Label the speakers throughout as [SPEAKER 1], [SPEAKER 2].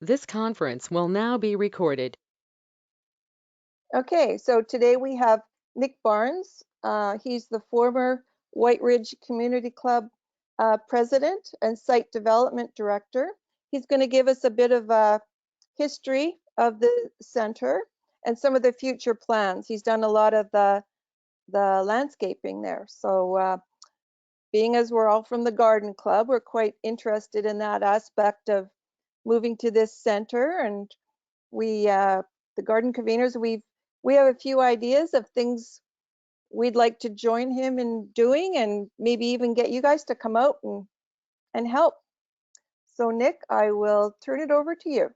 [SPEAKER 1] This conference will now be recorded.
[SPEAKER 2] Okay, so today we have Nick Barnes. He's the former Whyte Ridge Community Club president and site development director. He's going to give us a bit of a history of the center and some of the future plans. He's done a lot of the landscaping there. So being as we're all from the garden club, we're quite interested in that aspect of moving to this center. And we, the garden conveners, we have a few ideas of things we'd like to join him in doing, and maybe even get you guys to come out and help. So Nick, I will turn it over to you.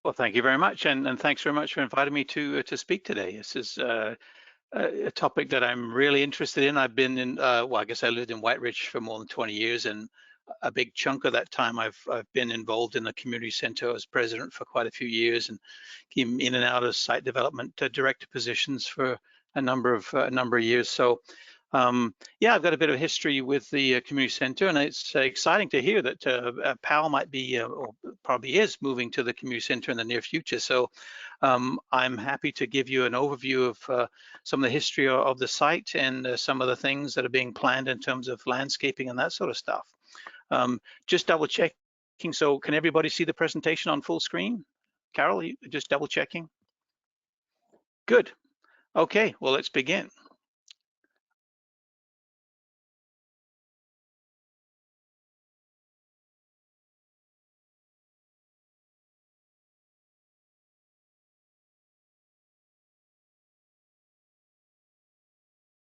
[SPEAKER 3] Well, thank you very much, and thanks very much for inviting me to speak today. This is a topic that I'm really interested in. I've been in, well, I guess I lived in Whyte Ridge for more than 20 years, and a big chunk of that time I've been involved in the community center as president for quite a few years, and came in and out of site development director positions for a number of years. So yeah, I've got a bit of history with the community center, and it's exciting to hear that PAL might be, or probably is, moving to the community center in the near future. So I'm happy to give you an overview of some of the history of the site and some of the things that are being planned in terms of landscaping and that sort of stuff. Just double checking. So can everybody see the presentation on full screen? Carol, you just double checking? Good. Okay, well, let's begin.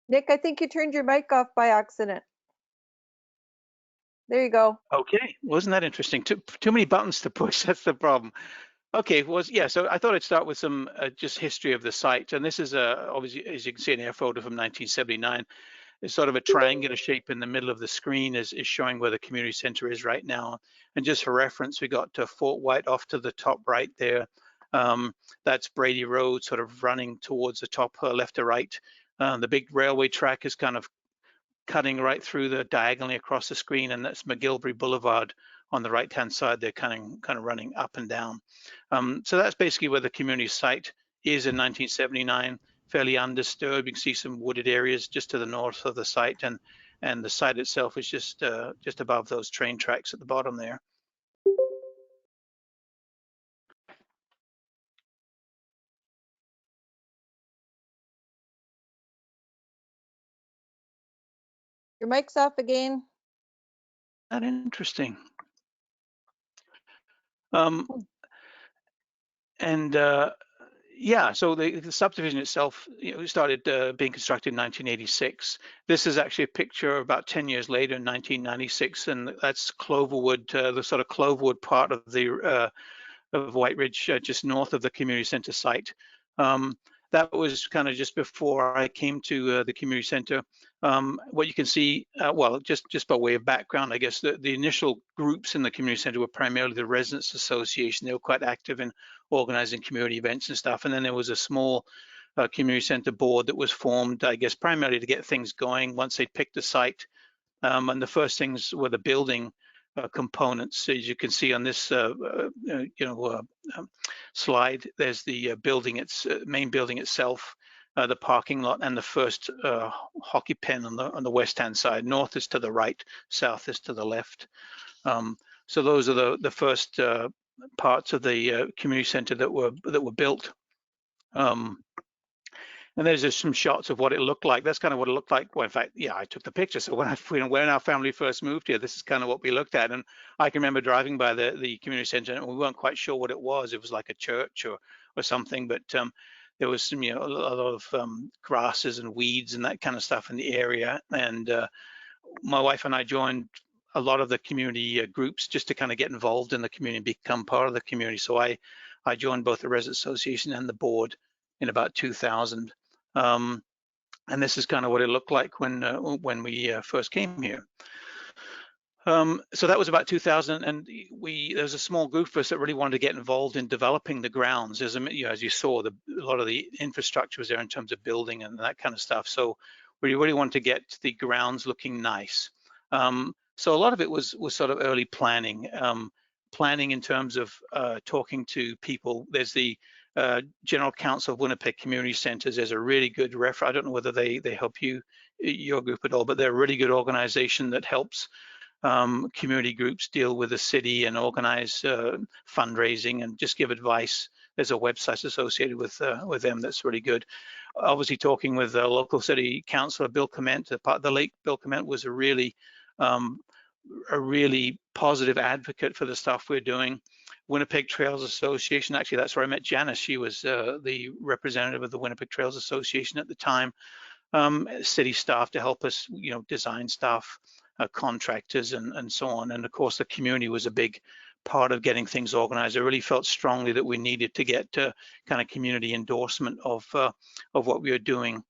[SPEAKER 2] Nick, I think you turned your mic off by accident. There you go.
[SPEAKER 3] Okay, wasn't that interesting? Too many buttons to push, that's the problem. Okay, yeah, so I thought I'd start with some just history of the site. And this is obviously, as you can see, an air photo from 1979. It's sort of a triangular shape in the middle of the screen is showing where the community center is right now. And just for reference, we got Fort Whyte off to the top right there. That's Brady Road sort of running towards the top left to right. The big railway track is kind of cutting right through the diagonally across the screen, and that's McGilvery Boulevard on the right-hand side. They're kind of running up and down. So that's basically where the community site is in 1979, fairly undisturbed. You can see some wooded areas just to the north of the site, and the site itself is just above those train tracks at the bottom there.
[SPEAKER 2] Your mic's off again.
[SPEAKER 3] That interesting. Yeah, so the subdivision itself, started being constructed in 1986. This is actually a picture about 10 years later in 1996, and that's Cloverwood, the sort of Cloverwood part of the of Whyte Ridge, just north of the community center site. That was kind of just before I came to the community center. What you can see, well, just by way of background, I guess the initial groups in the community center were primarily the Residents Association. They were quite active in organizing community events and stuff. And then there was a small community center board that was formed, I guess, primarily to get things going once they picked a site. And the first things were the building components. As you can see on this slide, there's the main building itself, the parking lot, and the first hockey pen on the west-hand side. North is to the right, south is to the left. So those are the first parts of the community center that were built. And there's just some shots of what it looked like. That's kind of what it looked like. Well, in fact, yeah, I took the picture. So when our family first moved here, this is kind of what we looked at. And I can remember driving by the community center, and we weren't quite sure what it was. It was like a church or something, but there was some, a lot of grasses and weeds and that kind of stuff in the area. And my wife and I joined a lot of the community groups just to kind of get involved in the community and become part of the community. So I joined both the Residents Association and the board in about 2000. And this is kind of what it looked like when we first came here. So that was about 2000, and there's a small group of us that really wanted to get involved in developing the grounds. As you saw, a lot of the infrastructure was there in terms of building and that kind of stuff. So we really wanted to get the grounds looking nice. So a lot of it was sort of early planning. planning in terms of talking to people. There's the General Council of Winnipeg Community Centers. There's a really good reference. I don't know whether they help your group at all, but they're a really good organization that helps community groups deal with the city and organize fundraising and just give advice. There's a website associated with them that's really good. Obviously, talking with the local city councilor, Bill Clement, the late Bill Clement was a really positive advocate for the stuff we're doing. Winnipeg Trails Association, actually that's where I met Janice. She was the representative of the Winnipeg Trails Association at the time. City staff to help us, design stuff, contractors and so on. And of course, the community was a big part of getting things organized. I really felt strongly that we needed to get kind of community endorsement of what we were doing.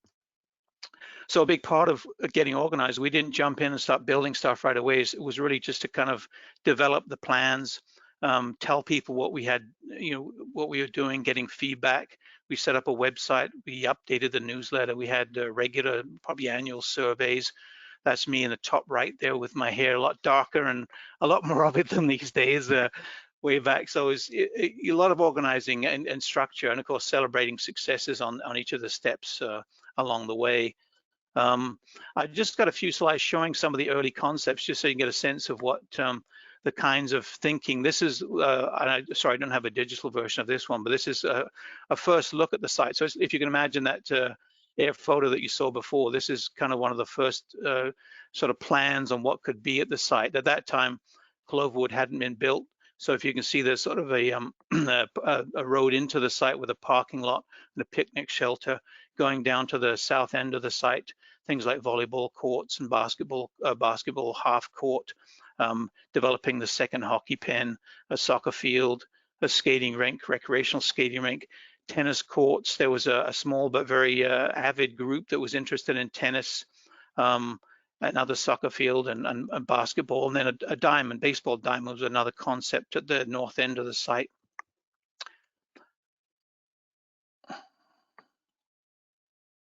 [SPEAKER 3] So a big part of getting organized, we didn't jump in and start building stuff right away. It was really just to kind of develop the plans, tell people what we had, what we were doing, getting feedback. We set up a website, we updated the newsletter, we had regular, probably annual surveys. That's me in the top right there with my hair a lot darker and a lot more of it than these days, way back. So it's a lot of organizing and structure, and of course celebrating successes on each of the steps along the way. I just got a few slides showing some of the early concepts, just so you can get a sense of what the kinds of thinking. This is, sorry, I don't have a digital version of this one, but this is a first look at the site. So if you can imagine that air photo that you saw before, this is kind of one of the first sort of plans on what could be at the site. At that time, Cloverwood hadn't been built. So if you can see, there's sort of a road into the site with a parking lot and a picnic shelter going down to the south end of the site. Things like volleyball courts and basketball half court, developing the second hockey pen, a soccer field, a skating rink, recreational skating rink, tennis courts. There was a small but very avid group that was interested in tennis, another soccer field and basketball, and then a diamond, baseball diamond was another concept at the north end of the site.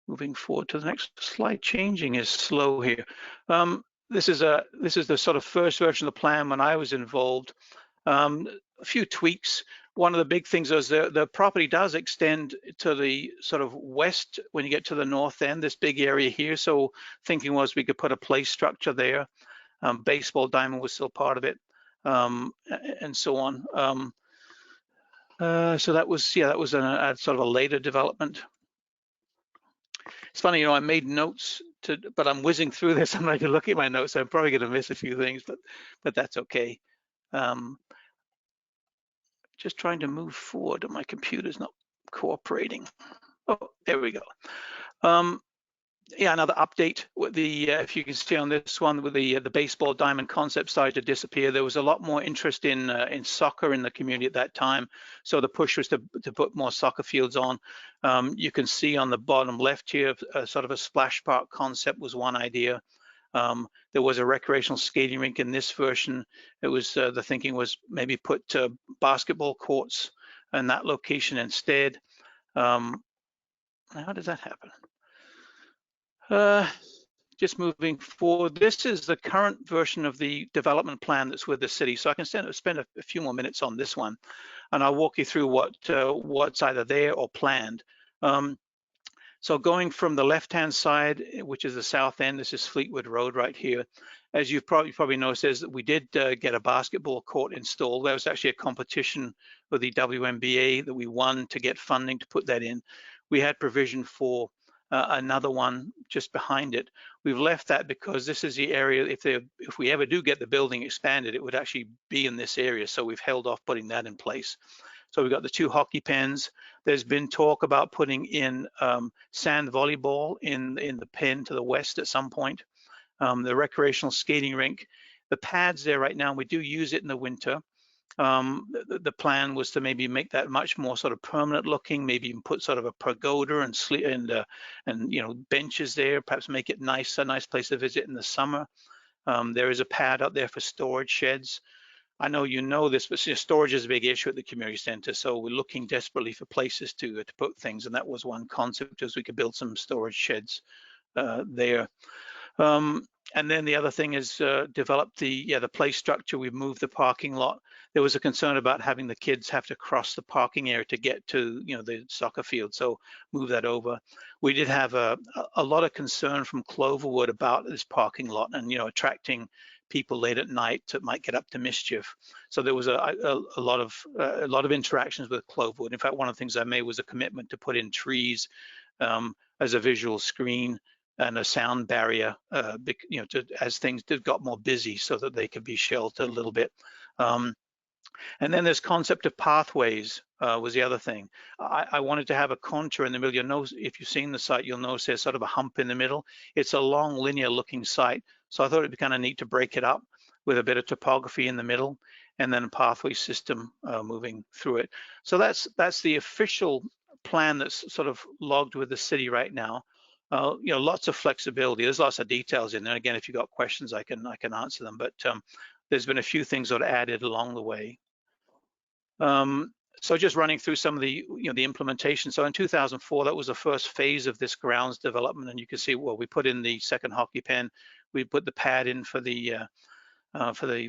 [SPEAKER 3] Moving forward to the next slide, changing is slow here. This is the sort of first version of the plan when I was involved. A few tweaks. One of the big things is the property does extend to the sort of west when you get to the north end, this big area here. So thinking was we could put a play structure there. Baseball diamond was still part of it, and so on. So that was a sort of a later development. It's funny, I made notes but I'm whizzing through this. I'm not going to look at my notes. So I'm probably going to miss a few things, but that's okay. Just trying to move forward, and my computer's not cooperating. Oh, there we go. Yeah, another update with the if you can see on this one with the baseball diamond concept started to disappear. There was a lot more interest in soccer in the community at that time, so the push was to put more soccer fields on. You can see on the bottom left here, sort of a splash park concept was one idea. There was a recreational skating rink in this version. It was the thinking was maybe put basketball courts in that location instead. How does that happen? Just moving forward, this is the current version of the development plan that's with the city. So I can spend a few more minutes on this one, and I'll walk you through what's either there or planned. So going from the left-hand side, which is the south end, this is Fleetwood Road right here. As you've probably noticed, is that we did get a basketball court installed. There was actually a competition with the WNBA that we won to get funding to put that in. We had provision for another one just behind it. We've left that because this is the area, if we ever do get the building expanded, it would actually be in this area. So we've held off putting that in place. So we've got the 2 hockey pens. There's been talk about putting in sand volleyball in the pen to the west at some point. The recreational skating rink, the pads there right now, we do use it in the winter. The plan was to maybe make that much more sort of permanent looking, maybe even put sort of a pagoda and benches there, perhaps make it nice, a nice place to visit in the summer. There is a pad up there for storage sheds. I know you know this, but storage is a big issue at the community center, so we're looking desperately for places to put things, and that was one concept, as we could build some storage sheds there. And then the other thing is develop the play structure. We've moved the parking lot. There was a concern about having the kids have to cross the parking area to get to the soccer field, so move that over. We did have a lot of concern from Cloverwood about this parking lot and attracting people late at night that might get up to mischief. So there was a lot of interactions with Cloverwood. In fact, one of the things I made was a commitment to put in trees as a visual screen and a sound barrier, as things got more busy, so that they could be sheltered a little bit. And then this concept of pathways was the other thing. I wanted to have a contour in the middle. You'll notice, if you've seen the site, you'll notice there's sort of a hump in the middle. It's a long linear looking site. So I thought it'd be kind of neat to break it up with a bit of topography in the middle and then a pathway system moving through it. So that's the official plan that's sort of logged with the city right now. Lots of flexibility. There's lots of details in there. Again, if you've got questions, I can answer them. But there's been a few things that are added along the way. So just running through some of the the implementation. So in 2004, that was the first phase of this grounds development, and you can see, well, we put in the second hockey pen, we put the pad in for the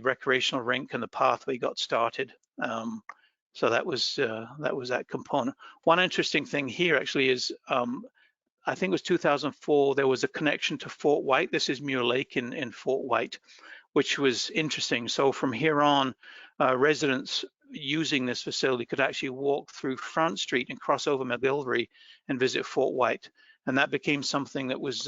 [SPEAKER 3] recreational rink, and the pathway got started. So that was that component. One interesting thing here actually is, I think it was 2004, there was a connection to Fort Whyte. This is Muir Lake in Fort Whyte, which was interesting. So from here on, residents using this facility could actually walk through Front Street and cross over McGillivray and visit Fort Whyte. And that became something that was,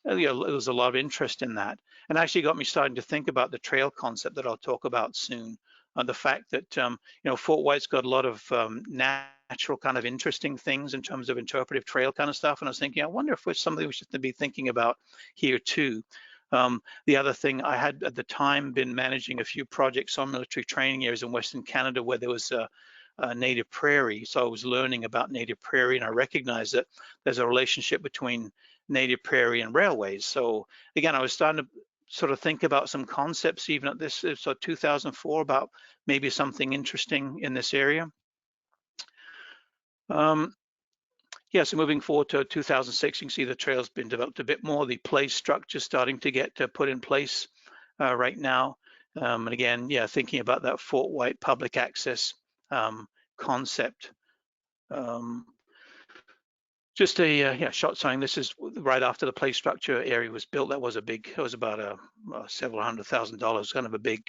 [SPEAKER 3] there was a lot of interest in that. And actually got me starting to think about the trail concept that I'll talk about soon. The fact that, Fort Whyte's got a lot of natural kind of interesting things in terms of interpretive trail kind of stuff. And I was thinking, I wonder if it's something we should be thinking about here too. The other thing, I had at the time been managing a few projects on military training areas in Western Canada where there was a native prairie. So I was learning about native prairie, and I recognized that there's a relationship between native prairie and railways. So again, I was starting to sort of think about some concepts even at this, so 2004, about maybe something interesting in this area. So moving forward to 2006, you can see the trail's been developed a bit more. The play structure starting to get put in place right now. And again, thinking about that Fort Whyte public access concept. Just a shot showing this is right after the play structure area was built. That was it was about several $100,000, kind of a big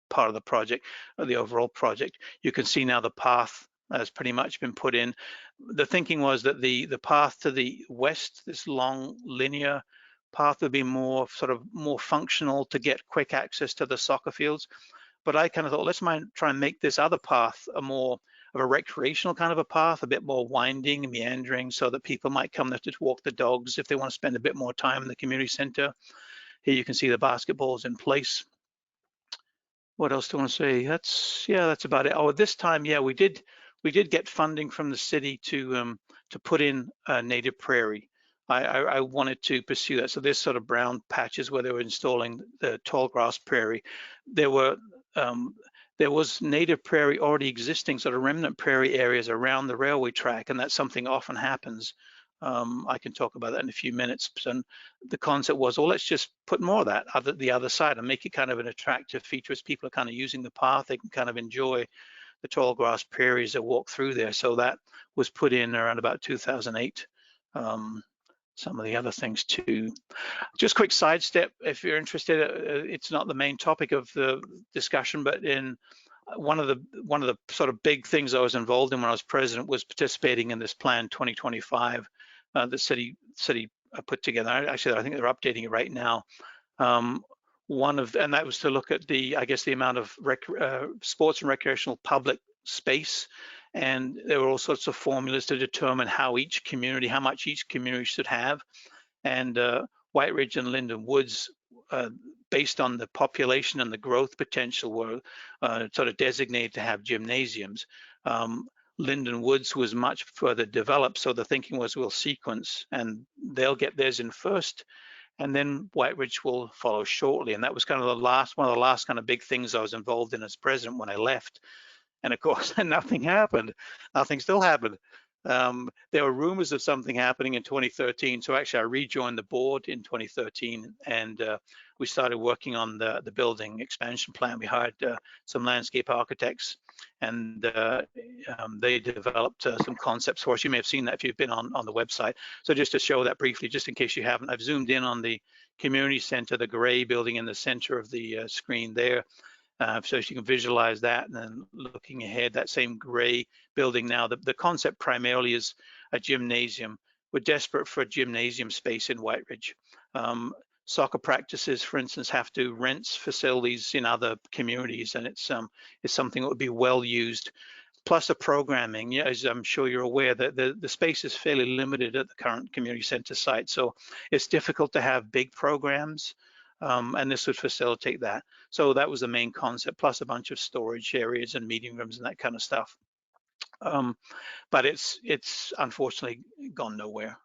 [SPEAKER 3] part of the project, the overall project. You can see now the path has pretty much been put in. The thinking was that the path to the west, this long linear path, would be more functional to get quick access to the soccer fields. But I kind of thought, let's try and make this other path a more of a recreational kind of a path, a bit more winding and meandering, so that people might come there to walk the dogs if they want to spend a bit more time in the community center. Here you can see the basketballs in place. What else do I want to say? That's about it. Oh, this time, we did get funding from the city to put in a native prairie. I wanted to pursue that. So this sort of brown patches where they were installing the tall grass prairie, there was native prairie already existing, sort of remnant prairie areas around the railway track, and that's something often happens. I can talk about that in a few minutes. And the concept was, well, let's just put more of that the other side and make it kind of an attractive feature as people are kind of using the path. They can kind of enjoy the tall grass prairies that walk through there. So that was put in around about 2008. Some of the other things too. Just quick sidestep, if you're interested, it's not the main topic of the discussion, but in one of the sort of big things I was involved in when I was president was participating in this plan 2025 the city put together. Actually, I think they're updating it right now. And that was to look at the amount of sports and recreational public space, and there were all sorts of formulas to determine how much each community should have. And Whyte Ridge and Linden Woods, based on the population and the growth potential, were sort of designated to have gymnasiums. Linden Woods was much further developed, so the thinking was we'll sequence, and they'll get theirs in first, and then Whyte Ridge will follow shortly. And that was kind of one of the last kind of big things I was involved in as president when I left. And of course, nothing happened. Nothing still happened. There were rumors of something happening in 2013. So actually I rejoined the board in 2013, and we started working on the building expansion plan. We hired some landscape architects, and they developed some concepts for us. You may have seen that if you've been on the website. So just to show that briefly, just in case you haven't, I've zoomed in on the community center, the gray building in the center of the screen there. So you can visualize that, and then looking ahead, that same gray building now, the concept primarily is a gymnasium. We're desperate for a gymnasium space in Whyte Ridge. Soccer practices, for instance, have to rent facilities in other communities, and it's something that would be well used. Plus the programming, yeah, as I'm sure you're aware, that the space is fairly limited at the current community center site. So it's difficult to have big programs, and this would facilitate that. So that was the main concept, plus a bunch of storage areas and meeting rooms and that kind of stuff. But it's unfortunately gone nowhere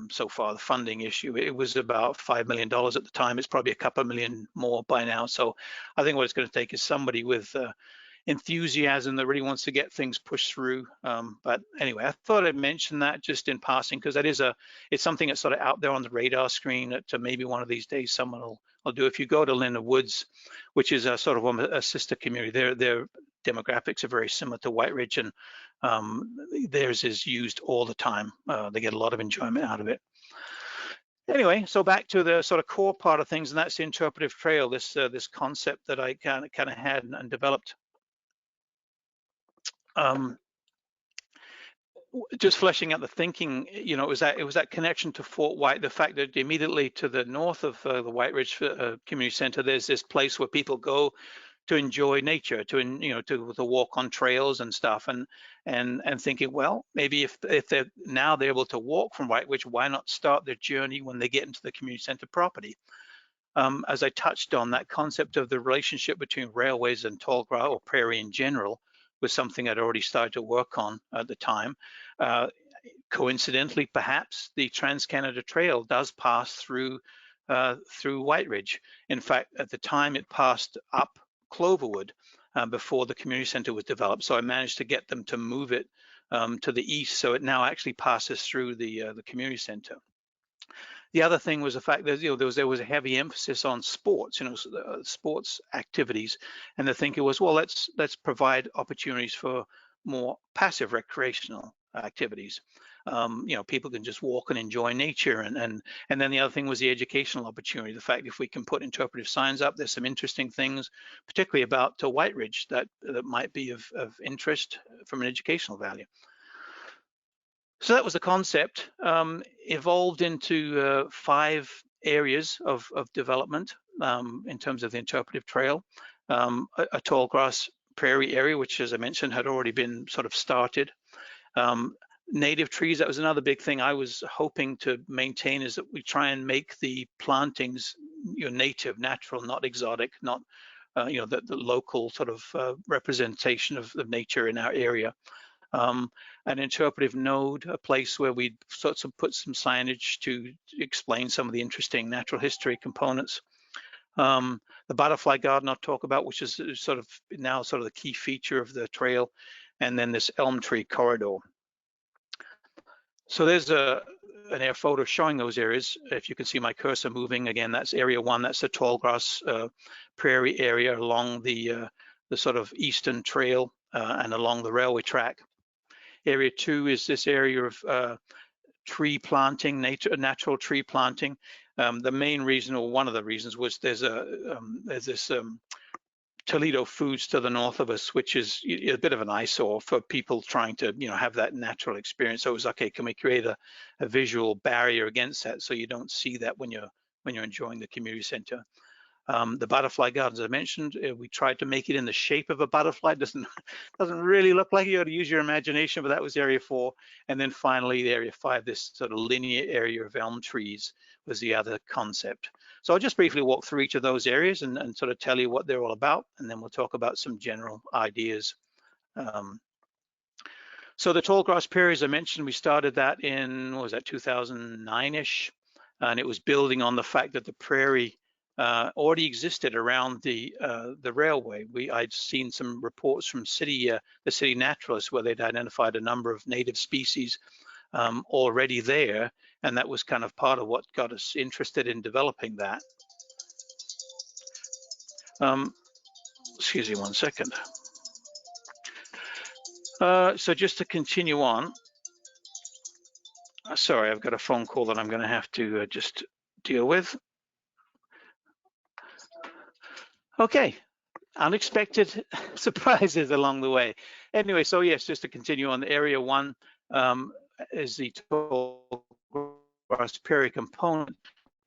[SPEAKER 3] so far. The funding issue, it was about $5 million at the time. It's probably a couple of million more by now. So I think what it's going to take is somebody with enthusiasm that really wants to get things pushed through. But anyway, I thought I'd mention that just in passing, because that is it's something that's sort of out there on the radar screen that maybe one of these days someone will do. If you go to Linda Woods, which is a sort of a sister community, their demographics are very similar to Whyte Ridge, and theirs is used all the time. They get a lot of enjoyment out of it. Anyway, so back to the sort of core part of things, and that's the interpretive trail, this concept that I kind of had and developed. Just fleshing out the thinking, you know, it was that connection to Fort Whyte, the fact that immediately to the north of the Whyte Ridge Community Center, there's this place where people go to enjoy nature, to walk on trails and stuff, and thinking, well, maybe if they're able to walk from Whyte Ridge, why not start their journey when they get into the community center property? As I touched on, that concept of the relationship between railways and tall grass or prairie in general was something I'd already started to work on at the time. Coincidentally, perhaps the Trans-Canada Trail does pass through Whyte Ridge. In fact, at the time it passed up Cloverwood before the community center was developed. So I managed to get them to move it to the east, so it now actually passes through the community center. The other thing was the fact that there was a heavy emphasis on sports, sports activities, and the thinking was, well, let's provide opportunities for more passive recreational activities. People can just walk and enjoy nature, and then the other thing was the educational opportunity. The fact if we can put interpretive signs up, there's some interesting things, particularly about Whyte Ridge, that might be of interest from an educational value. So that was the concept, evolved into 5 areas of development in terms of the interpretive trail. A tall grass prairie area, which, as I mentioned, had already been sort of started. Native trees, that was another big thing I was hoping to maintain, is that we try and make the plantings native, natural, not exotic, not the local sort of representation of nature in our area. An interpretive node, a place where we sort of put some signage to explain some of the interesting natural history components. The butterfly garden I'll talk about, which is sort of now the key feature of the trail, and then this elm tree corridor. So there's an air photo showing those areas. If you can see my cursor moving, again, that's area 1. That's the tall grass prairie area along the sort of eastern trail and along the railway track. Area 2 is this area of tree planting, natural tree planting. The main reason, or one of the reasons, was there's this Toledo Foods to the north of us, which is a bit of an eyesore for people trying to have that natural experience. So it was, okay, can we create a visual barrier against that so you don't see that when you're enjoying the community center? The butterfly gardens I mentioned, we tried to make it in the shape of a butterfly. Doesn't really look like it. You got to use your imagination, but that was area 4. And then finally, the area 5, this sort of linear area of elm trees, was the other concept. So I'll just briefly walk through each of those areas and sort of tell you what they're all about, and then we'll talk about some general ideas. So the tall grass prairie, as I mentioned, we started that in, what was that, 2009-ish, and it was building on the fact that the prairie already existed around the railway. I'd seen some reports from the city naturalists where they'd identified a number of native species already there, and that was kind of part of what got us interested in developing that. Excuse me one second. So just to continue on, sorry, I've got a phone call that I'm going to have to just deal with. Okay, unexpected surprises along the way. Anyway, so yes, just to continue on, the Area 1 is the tall grass prairie component.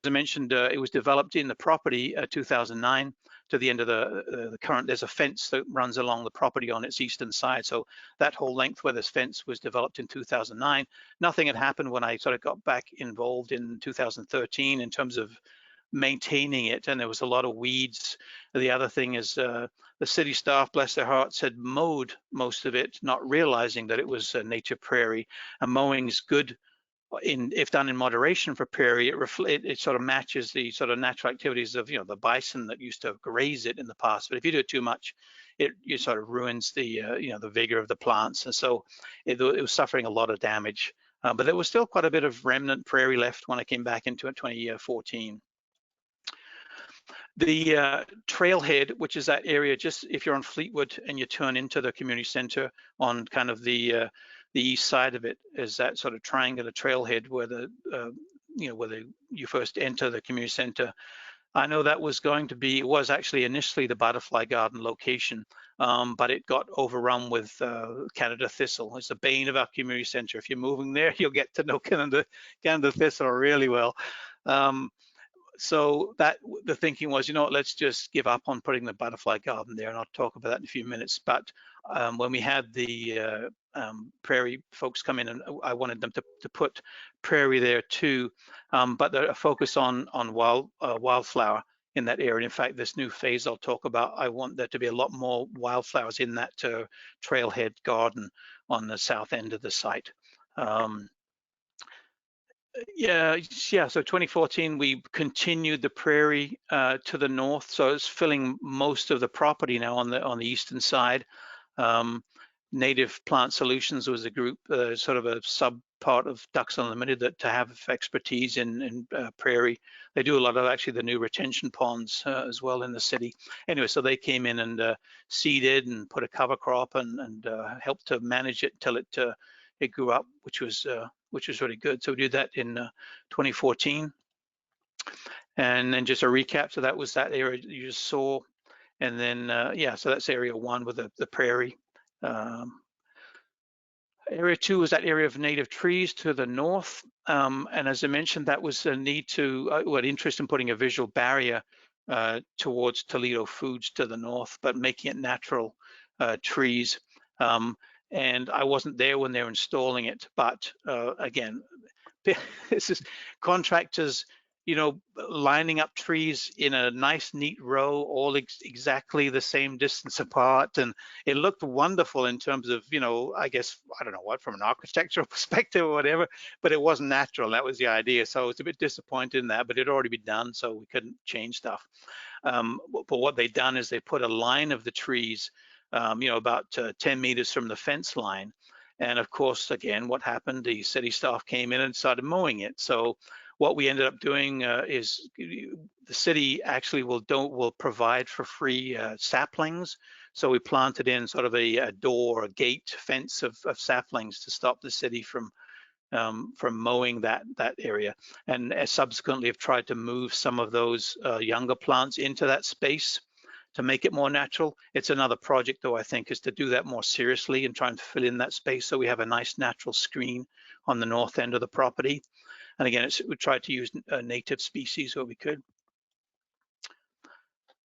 [SPEAKER 3] As I mentioned, it was developed in the property 2009 to the end of the current. There's a fence that runs along the property on its eastern side. So that whole length where this fence was developed in 2009. Nothing had happened when I sort of got back involved in 2013 in terms of maintaining it, and there was a lot of weeds. The other thing is the city staff, bless their hearts, had mowed most of it, not realizing that it was a native prairie. And mowing is good if done in moderation for prairie. It sort of matches the sort of natural activities of the bison that used to graze it in the past. But if you do it too much, it sort of ruins the the vigor of the plants, and so it was suffering a lot of damage. But there was still quite a bit of remnant prairie left when I came back into it 2014. The trailhead, which is that area just if you're on Fleetwood and you turn into the community center on kind of the east side of it, is that sort of triangular trailhead where you first enter the community center. I know that was it was actually initially the butterfly garden location, but it got overrun with Canada thistle. It's the bane of our community center. If you're moving there, you'll get to know Canada thistle really well. So the thinking was, let's just give up on putting the butterfly garden there, and I'll talk about that in a few minutes. But when we had the prairie folks come in, and I wanted them to put prairie there too, but a focus on wildflower in that area. In fact, this new phase I'll talk about, I want there to be a lot more wildflowers in that trailhead garden on the south end of the site. So 2014, we continued the prairie to the north, so it's filling most of the property now on the eastern side. Native Plant Solutions was a group, sort of a sub part of Ducks Unlimited, that to have expertise in prairie. They do a lot of actually the new retention ponds as well in the city. Anyway, so they came in and seeded and put a cover crop and helped to manage it till it grew up, which was really good. So we did that in 2014. And then just a recap, so that was that area you just saw. And then, so that's area 1 with the prairie. Area 2 was that area of native trees to the north. And as I mentioned, that was a need interest in putting a visual barrier towards Toledo Foods to the north, but making it natural trees. And I wasn't there when they were installing it, but again, this is contractors, lining up trees in a nice, neat row, all exactly the same distance apart, and it looked wonderful in terms of, I guess, I don't know what, from an architectural perspective or whatever, but it wasn't natural. That was the idea. So I was a bit disappointed in that, but it had already been done, so we couldn't change stuff. But what they'd done is they put a line of the trees about 10 meters from the fence line. And of course, again, what happened, the city staff came in and started mowing it. So what we ended up doing is the city actually will provide for free saplings. So we planted in sort of a door, a gate fence of saplings to stop the city from mowing that area. And subsequently have tried to move some of those younger plants into that space to make it more natural. It's another project, though, I think, is to do that more seriously and try and fill in that space so we have a nice natural screen on the north end of the property. And again, we tried to use native species where we could.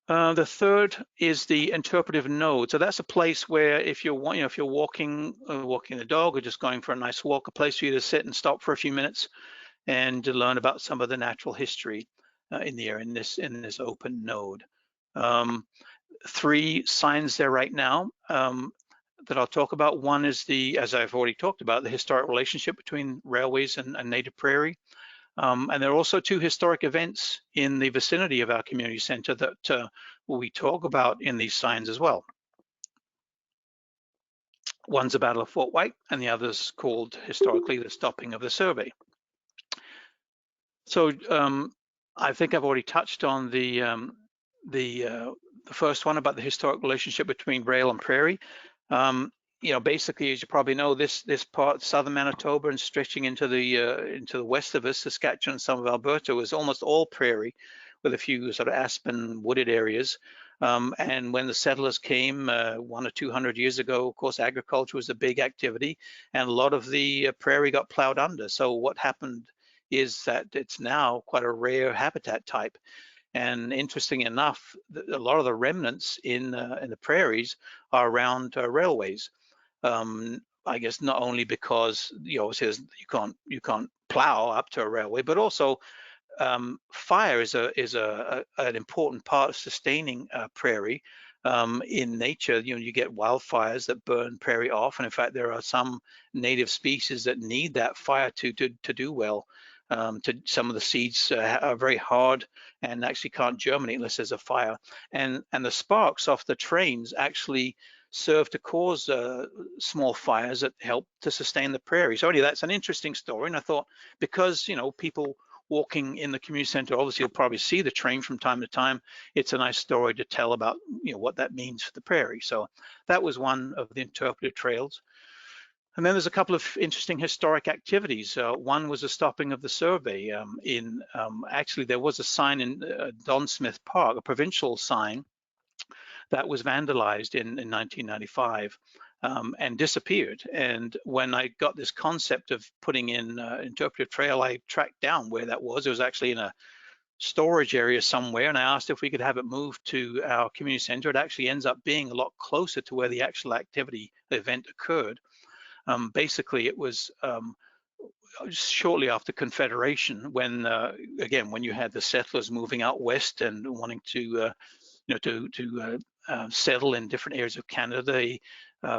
[SPEAKER 3] The third is the interpretive node. So that's a place where if you're walking the dog or just going for a nice walk, a place for you to sit and stop for a few minutes and to learn about some of the natural history in the area in this open node. 3 signs there right now that I'll talk about. One is as I've already talked about, the historic relationship between railways and native prairie. And there are also two historic events in the vicinity of our community center that we talk about in these signs as well. One's the Battle of Fort Whyte, and the other's called historically the stopping of the survey. So I think I've already touched on the first one about the historic relationship between rail and prairie. You know, basically, as you probably know, this part, southern Manitoba and stretching into the west of us, Saskatchewan and some of Alberta, was almost all prairie, with a few sort of aspen wooded areas. And when the settlers came 100 or 200 years ago, of course, agriculture was a big activity, and a lot of the prairie got plowed under. So what happened is that it's now quite a rare habitat type. And interesting enough, a lot of the remnants in the prairies are around railways. I guess not only because you can't plow up to a railway, but also fire is an important part of sustaining prairie. In nature, you know, you get wildfires that burn prairie off, and in fact, there are some native species that need that fire to do well. Some of the seeds are very hard and actually can't germinate unless there's a fire. And the sparks off the trains actually serve to cause small fires that help to sustain the prairie. So anyway, that's an interesting story. And I thought, because, you know, people walking in the community center, obviously you'll probably see the train from time to time. It's a nice story to tell about, you know, what that means for the prairie. So that was one of the interpretive trails. And then there's a couple of interesting historic activities. One was the stopping of the survey. Actually, there was a sign in Don Smith Park, a provincial sign, that was vandalized in 1995 and disappeared. And when I got this concept of putting in interpretive trail, I tracked down where that was. It was actually in a storage area somewhere, and I asked if we could have it moved to our community center. It actually ends up being a lot closer to where the actual activity event occurred. Basically, it was shortly after Confederation, when again, when you had the settlers moving out west and wanting to settle in different areas of Canada, the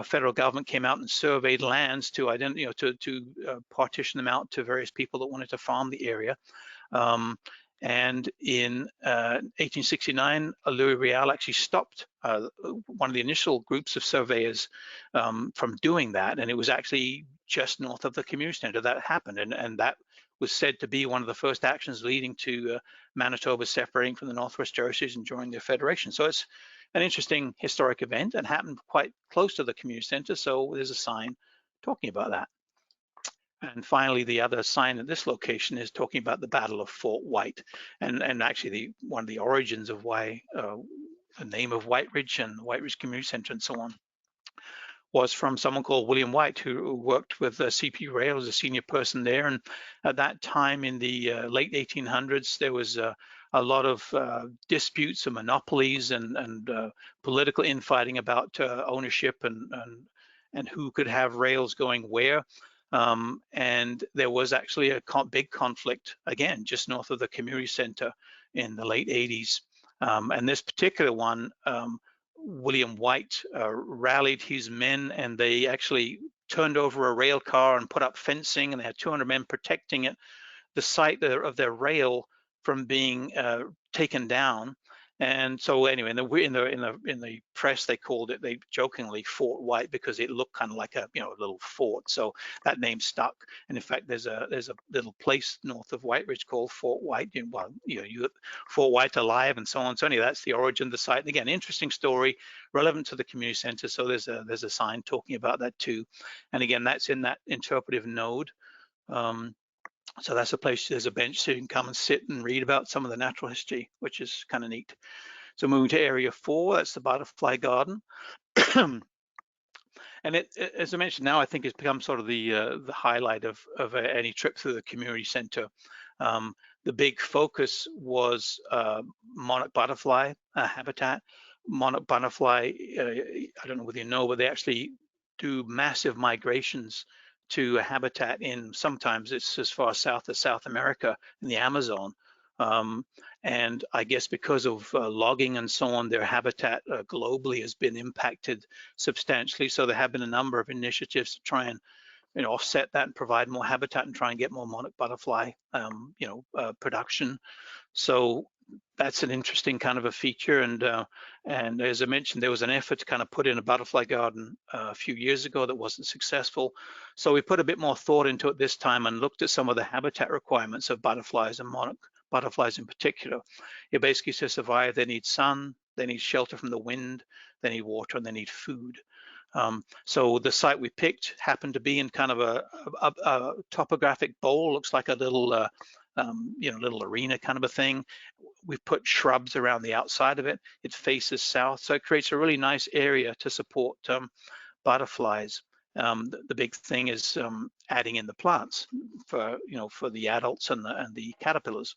[SPEAKER 3] federal government came out and surveyed lands to partition them out to various people that wanted to farm the area. And in 1869, Louis Riel actually stopped one of the initial groups of surveyors from doing that, and it was actually just north of the community center that happened, and that was said to be one of the first actions leading to Manitoba separating from the Northwest Territories and joining the Federation. So it's an interesting historic event and happened quite close to the community center, so there's a sign talking about that. And finally, the other sign at this location is talking about the Battle of Fort Whyte, and actually one of the origins of why the name of Whyte Ridge and Whyte Ridge Community Center and so on was from someone called William Whyte, who worked with CP Rail as a senior person there. And at that time in the late 1800s, there was a lot of disputes and monopolies and political infighting about ownership and who could have rails going where. And there was actually a big conflict, again, just north of the community center in the late 80s. And this particular one, William Whyte rallied his men, and they actually turned over a rail car and put up fencing, and they had 200 men protecting it, the site of their rail from being taken down. And so anyway, in the press, they called it, they jokingly, Fort Whyte, because it looked kind of like a little fort. So that name stuck. And in fact, there's a little place north of Whyte Ridge called Fort Whyte. Fort Whyte alive and so on. So anyway, that's the origin of the site. And again, interesting story, relevant to the community center. So there's a sign talking about that too. And again, that's in that interpretive node. So that's a place, there's a bench so you can come and sit and read about some of the natural history, which is kind of neat. So moving to area 4, that's the butterfly garden. And it, as I mentioned, now I think it's become sort of the highlight of any trip through the community center. The big focus was monarch butterfly habitat. Monarch butterfly, I don't know whether you know, but they actually do massive migrations to a habitat in, sometimes it's as far south as South America in the Amazon. And I guess because of logging and so on, their habitat globally has been impacted substantially. So there have been a number of initiatives to try and offset that and provide more habitat and try and get more monarch butterfly, production. So that's an interesting kind of a feature. And as I mentioned, there was an effort to kind of put in a butterfly garden a few years ago that wasn't successful. So we put a bit more thought into it this time and looked at some of the habitat requirements of butterflies and monarch butterflies in particular. It basically to survive, they need sun, they need shelter from the wind, they need water, and they need food. So the site we picked happened to be in kind of a topographic bowl, looks like a little little arena kind of a thing. We've put shrubs around the outside of it. It faces south, so it creates a really nice area to support butterflies. The big thing is adding in the plants for the adults and the caterpillars.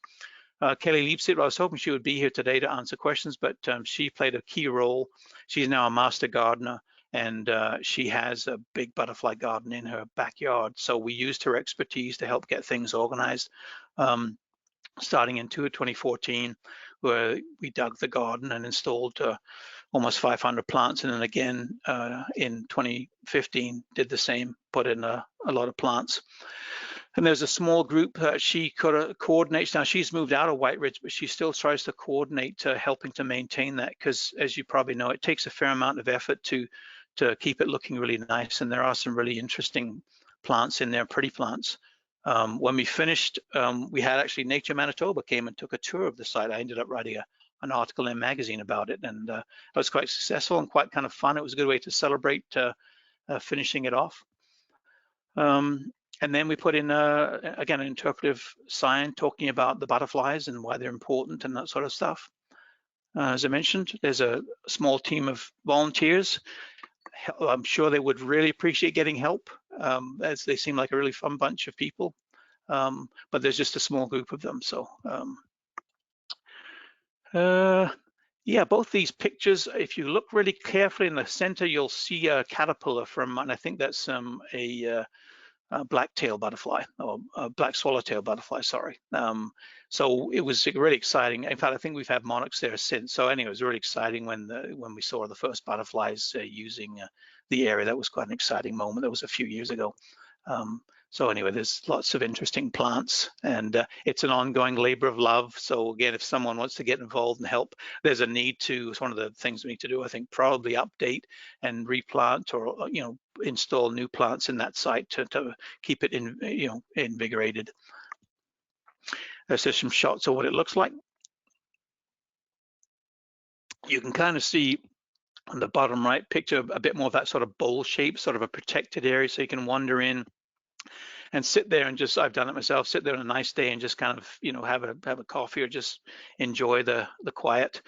[SPEAKER 3] Kelly Leipzig, I was hoping she would be here today to answer questions, but she played a key role. She's now a master gardener, and she has a big butterfly garden in her backyard. So we used her expertise to help get things organized. Starting in 2014, where we dug the garden and installed almost 500 plants, and then again in 2015 did the same, put in a lot of plants. And there's a small group she coordinates. Now she's moved out of Whyte Ridge, but she still tries to coordinate helping to maintain that, because as you probably know, it takes a fair amount of effort to keep it looking really nice. And there are some really interesting plants in there, pretty plants. When we finished, we had actually Nature Manitoba came and took a tour of the site. I ended up writing an article in a magazine about it, and it was quite successful and quite kind of fun. It was a good way to celebrate finishing it off. And then we put in, again, an interpretive sign talking about the butterflies and why they're important and that sort of stuff. As I mentioned, there's a small team of volunteers. I'm sure they would really appreciate getting help, as they seem like a really fun bunch of people. But there's just a small group of them. So yeah, both these pictures, if you look really carefully in the center, you'll see a caterpillar from, and I think that's a black-tailed butterfly, or black swallowtail butterfly, sorry. So it was really exciting. In fact, I think we've had monarchs there since. So anyway, it was really exciting when we saw the first butterflies using the area. That was quite an exciting moment. That was a few years ago. So anyway, there's lots of interesting plants, and it's an ongoing labor of love. So again, if someone wants to get involved and help, there's a need to, it's one of the things we need to do, I think, probably update and replant, or install new plants in that site to keep it invigorated. There's just some shots of what it looks like. You can kind of see on the bottom right picture a bit more of that sort of bowl shape, sort of a protected area, so you can wander in and sit there and just, I've done it myself, sit there on a nice day and just kind of have a coffee or just enjoy the quiet.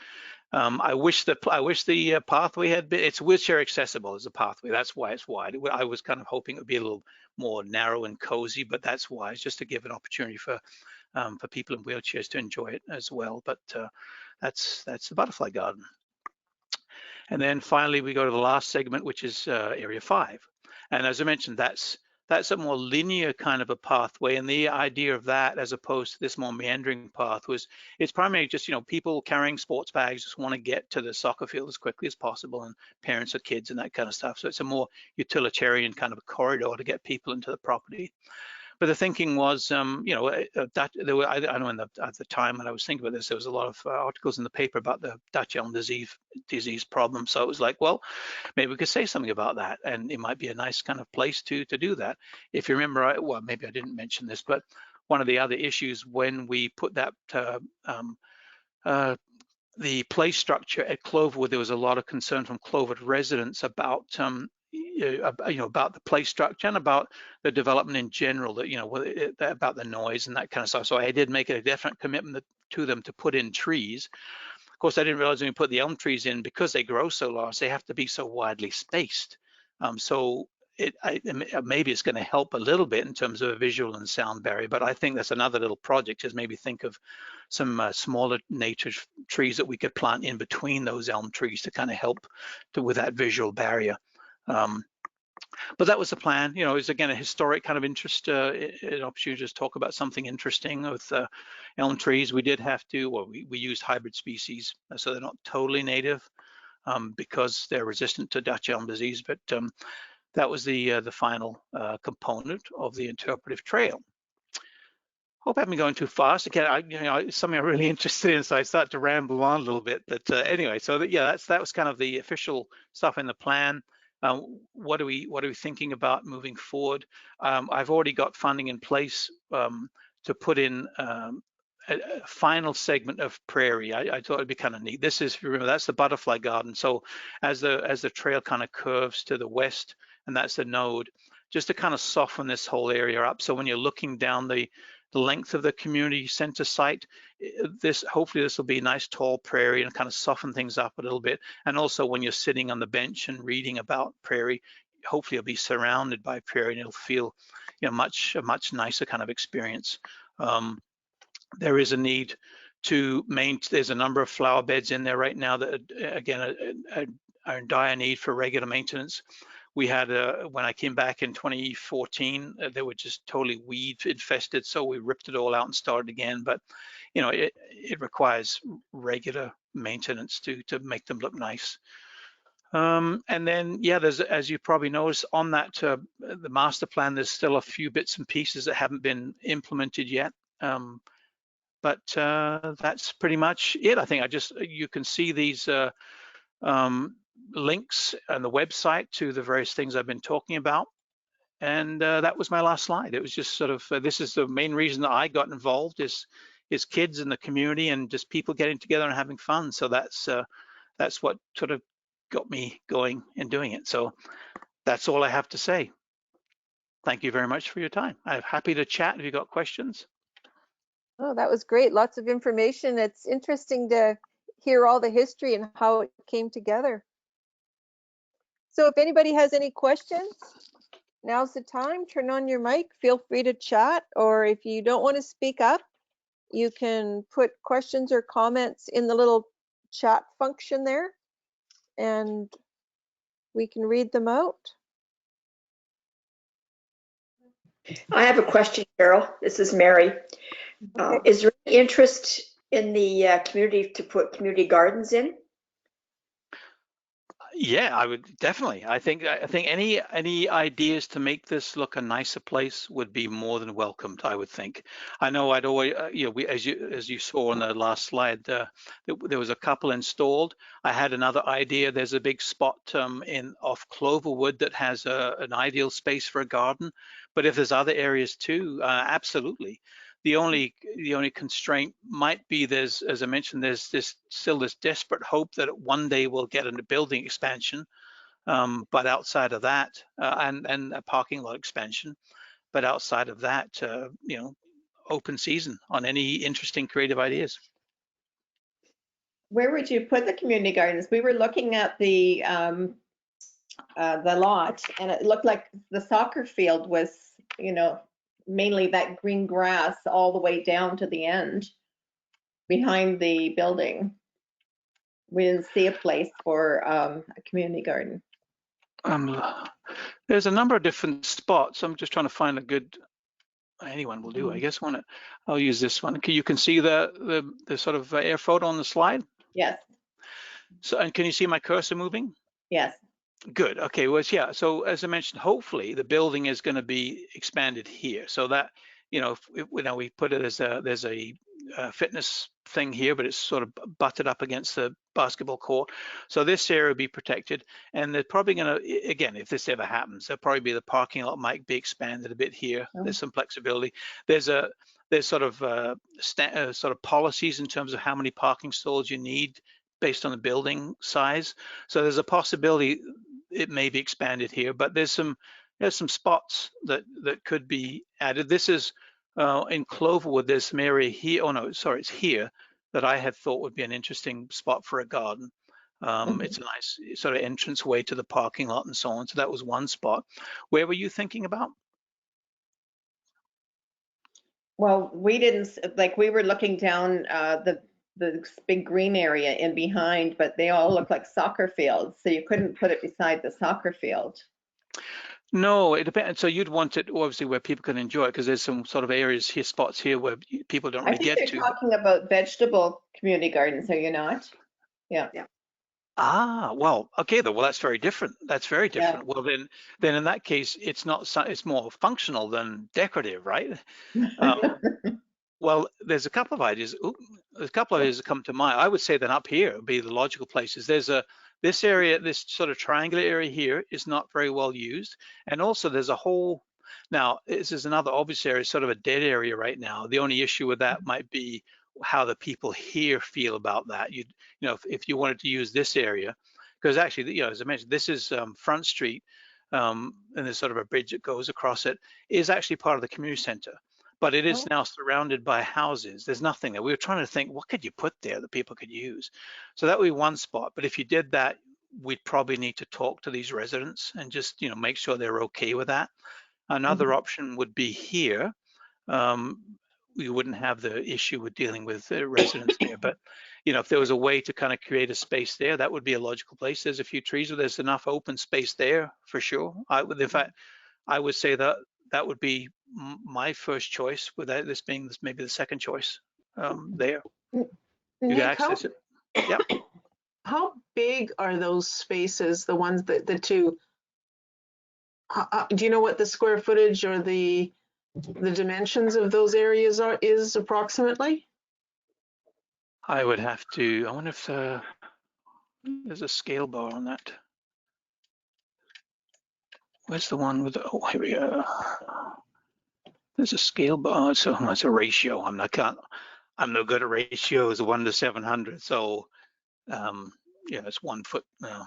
[SPEAKER 3] I wish the pathway had been, it's wheelchair accessible as a pathway. That's why it's wide. I was kind of hoping it would be a little more narrow and cozy, but that's why, it's just to give an opportunity for people in wheelchairs to enjoy it as well. But that's the butterfly garden. And then finally, we go to the last segment, which is Area 5. And as I mentioned, that's a more linear kind of a pathway. And the idea of that, as opposed to this more meandering path, was it's primarily just, people carrying sports bags just want to get to the soccer field as quickly as possible, and parents of kids and that kind of stuff. So it's a more utilitarian kind of a corridor to get people into the property. But the thinking was, I know at the time when I was thinking about this, there was a lot of articles in the paper about the Dutch elm disease problem. So it was like, well, maybe we could say something about that, and it might be a nice kind of place to do that. If you remember, well, maybe I didn't mention this, but one of the other issues when we put that the play structure at Cloverwood, there was a lot of concern from Cloverwood residents about about the play structure and about the development in general, that about the noise and that kind of stuff. So I did make it a definite commitment to them to put in trees. Of course, I didn't realize when we put the elm trees in, because they grow so large, they have to be so widely spaced. So maybe it's going to help a little bit in terms of a visual and sound barrier, but I think that's another little project, is maybe think of some smaller native trees that we could plant in between those elm trees to kind of help with that visual barrier. But that was the plan. It was, again, a historic kind of interest, an opportunity to talk about something interesting with elm trees. We did have to, well, we used hybrid species, so they're not totally native, because they're resistant to Dutch elm disease, but that was the final component of the interpretive trail. Hope I haven't been going too fast. Again, it's something I'm really interested in, so I start to ramble on a little bit. But anyway, so yeah, that was kind of the official stuff in the plan. What are we thinking about moving forward? I've already got funding in place to put in a final segment of prairie. I thought it'd be kind of neat. This is, remember, that's the butterfly garden. So as the trail kind of curves to the west, and that's the node, just to kind of soften this whole area up. So when you're looking down the length of the community center site, hopefully this will be a nice tall prairie and kind of soften things up a little bit. And also when you're sitting on the bench and reading about prairie, hopefully you'll be surrounded by prairie and it'll feel, a much nicer kind of experience. There is a need to there's a number of flower beds in there right now that again are in dire need for regular maintenance. We had, when I came back in 2014, they were just totally weed infested, so we ripped it all out and started again. But, it requires regular maintenance to make them look nice. And then, yeah, there's, as you probably noticed on that, the master plan, there's still a few bits and pieces that haven't been implemented yet. But that's pretty much it. I think you can see these links on the website to the various things I've been talking about. And that was my last slide. It was just sort of, this is the main reason that I got involved is kids in the community and just people getting together and having fun. So that's what sort of got me going and doing it. So that's all I have to say. Thank you very much for your time. I'm happy to chat if you've got questions.
[SPEAKER 2] Oh, that was great. Lots of information. It's interesting to hear all the history and how it came together. So if anybody has any questions, now's the time. Turn on your mic. Feel free to chat. Or if you don't want to speak up, you can put questions or comments in the little chat function there, and we can read them out.
[SPEAKER 4] I have a question, Carol. This is Mary.
[SPEAKER 2] Okay.
[SPEAKER 4] Is there any interest in the community to put community gardens in?
[SPEAKER 3] Yeah, I would definitely. I think any ideas to make this look a nicer place would be more than welcomed. I would think. I know I'd always, as you saw on the last slide, there was a couple installed. I had another idea. There's a big spot off Cloverwood that has an ideal space for a garden. But if there's other areas too, absolutely. The only constraint might be as I mentioned, there's still this desperate hope that one day we'll get a building expansion, but outside of that, and a parking lot expansion, but outside of that, open season on any interesting creative ideas.
[SPEAKER 5] Where would you put the community gardens? We were looking at the lot, and it looked like the soccer field was, mainly that green grass all the way down to the end behind the building. We didn't see a place for a community garden.
[SPEAKER 3] There's a number of different spots. I'm just trying to find a good, anyone will do, I guess, won't it? I'll use this one. You can see the sort of air photo on the slide?
[SPEAKER 5] Yes.
[SPEAKER 3] So, and can you see my cursor moving?
[SPEAKER 5] Yes.
[SPEAKER 3] Good. Okay. Well, yeah. So as I mentioned, hopefully the building is going to be expanded here. So that, we put it as there's a fitness thing here, but it's sort of butted up against the basketball court. So this area will be protected, and they're probably going to, again, if this ever happens, there'll probably be the parking lot might be expanded a bit here. Oh. There's some flexibility. There's sort of policies in terms of how many parking stalls you need based on the building size. So there's a possibility it may be expanded here, but there's some spots that could be added. This is in Cloverwood. There's some area here. Oh no, sorry, it's here that I had thought would be an interesting spot for a garden. It's a nice sort of entrance way to the parking lot and so on. So that was one spot. Where were you thinking about?
[SPEAKER 5] Well, we didn't, we were looking down the big green area in behind, but they all look like soccer fields. So you couldn't put it beside the soccer field.
[SPEAKER 3] No, it depends. So you'd want it obviously where people can enjoy it, because there's some sort of areas here, spots here where people don't really get to.
[SPEAKER 5] I think you're talking about vegetable community gardens, are you not? Yeah.
[SPEAKER 3] Ah, well, okay, well, that's very different. That's very different. Well, then in that case, it's not, it's more functional than decorative, right? Well, there's a couple of ideas. There's a couple of ideas that come to mind. I would say that up here would be the logical places. This area, this sort of triangular area here is not very well used. And also there's a whole, now this is another obvious area, sort of a dead area right now. The only issue with that might be how the people here feel about that. You know, if you wanted to use this area, because actually, you know, as I mentioned, this is Front Street, and there's sort of a bridge that goes across it, is actually part of the community center. But it is now surrounded by houses. There's nothing there. We were trying to think, what could you put there that people could use? So that would be one spot. But if you did that, we'd probably need to talk to these residents and just, you know, make sure they're okay with that. Another option would be here. We wouldn't have the issue with dealing with the residents there. But, you know, if there was a way to kind of create a space there, that would be a logical place. There's a few trees, but there's enough open space there for sure. In fact, I would say that that would be my first choice, without this being maybe the second choice there. You can access it. Yep.
[SPEAKER 6] How big are those spaces, the ones that the two? Do you know what the square footage or the dimensions of those areas is approximately?
[SPEAKER 3] I would have to, I wonder if there's a scale bar on that. Where's the one with the, oh, here we go. There's a scale bar, so it's a ratio. I'm no good at ratios, 1 to 700. So yeah, it's 1 foot now.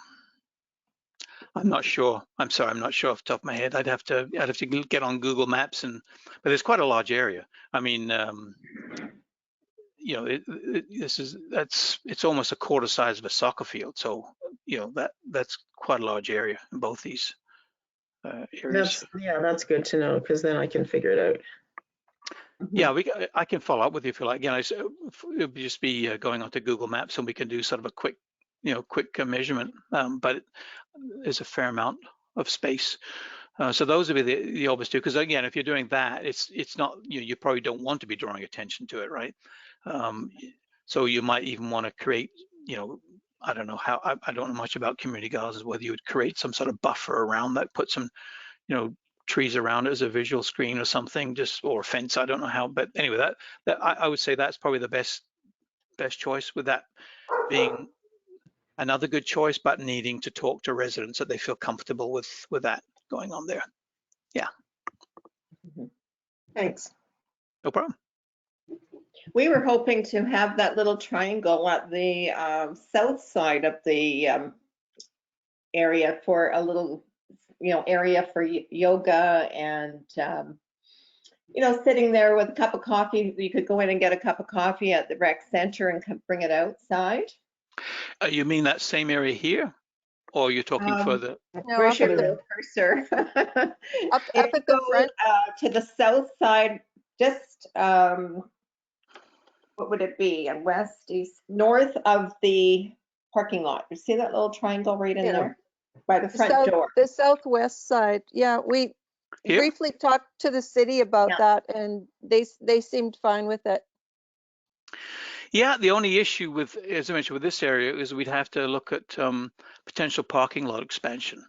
[SPEAKER 3] I'm not sure. I'm sorry, I'm not sure off the top of my head. I'd have to get on Google Maps, but it's quite a large area. I mean, you know, it's almost a quarter size of a soccer field. So, you know, that's quite a large area in both these areas.
[SPEAKER 6] That's good to know, because then I can figure it out.
[SPEAKER 3] Yeah, I can follow up with you if you like. Again, it would just be going onto Google Maps, and we can do sort of a quick measurement. But there's a fair amount of space. So those would be the obvious two. Because again, if you're doing that, it's not, you probably don't want to be drawing attention to it, right? So you might even want to create, you know, I don't know how, I don't know much about community gardens, whether you would create some sort of buffer around that, put some, you know, trees around it as a visual screen or something, or a fence. I don't know how, but anyway, that I would say that's probably the best choice, with that being another good choice, but needing to talk to residents that they feel comfortable with that going on there. Yeah.
[SPEAKER 5] Thanks.
[SPEAKER 3] No problem.
[SPEAKER 5] We were hoping to have that little triangle at the south side of the area for a little, you know, area for yoga and, you know, sitting there with a cup of coffee. You could go in and get a cup of coffee at the rec center and bring it outside.
[SPEAKER 3] You mean that same area here, or you're talking further?
[SPEAKER 2] No,
[SPEAKER 5] Where's
[SPEAKER 2] up
[SPEAKER 5] your
[SPEAKER 2] at
[SPEAKER 5] little cursor?
[SPEAKER 2] up
[SPEAKER 5] If
[SPEAKER 2] at
[SPEAKER 5] you
[SPEAKER 2] the
[SPEAKER 5] go,
[SPEAKER 2] front.
[SPEAKER 5] to the south side, just what would it be? West, east, north of the parking lot. You see that little triangle right in there by the front door?
[SPEAKER 2] The southwest side. Yeah, we
[SPEAKER 3] Here?
[SPEAKER 2] briefly talked to the city about
[SPEAKER 5] Yeah.
[SPEAKER 2] that, and they seemed fine with it.
[SPEAKER 3] Yeah, the only issue with, as I mentioned, with this area is we'd have to look at potential parking lot expansion.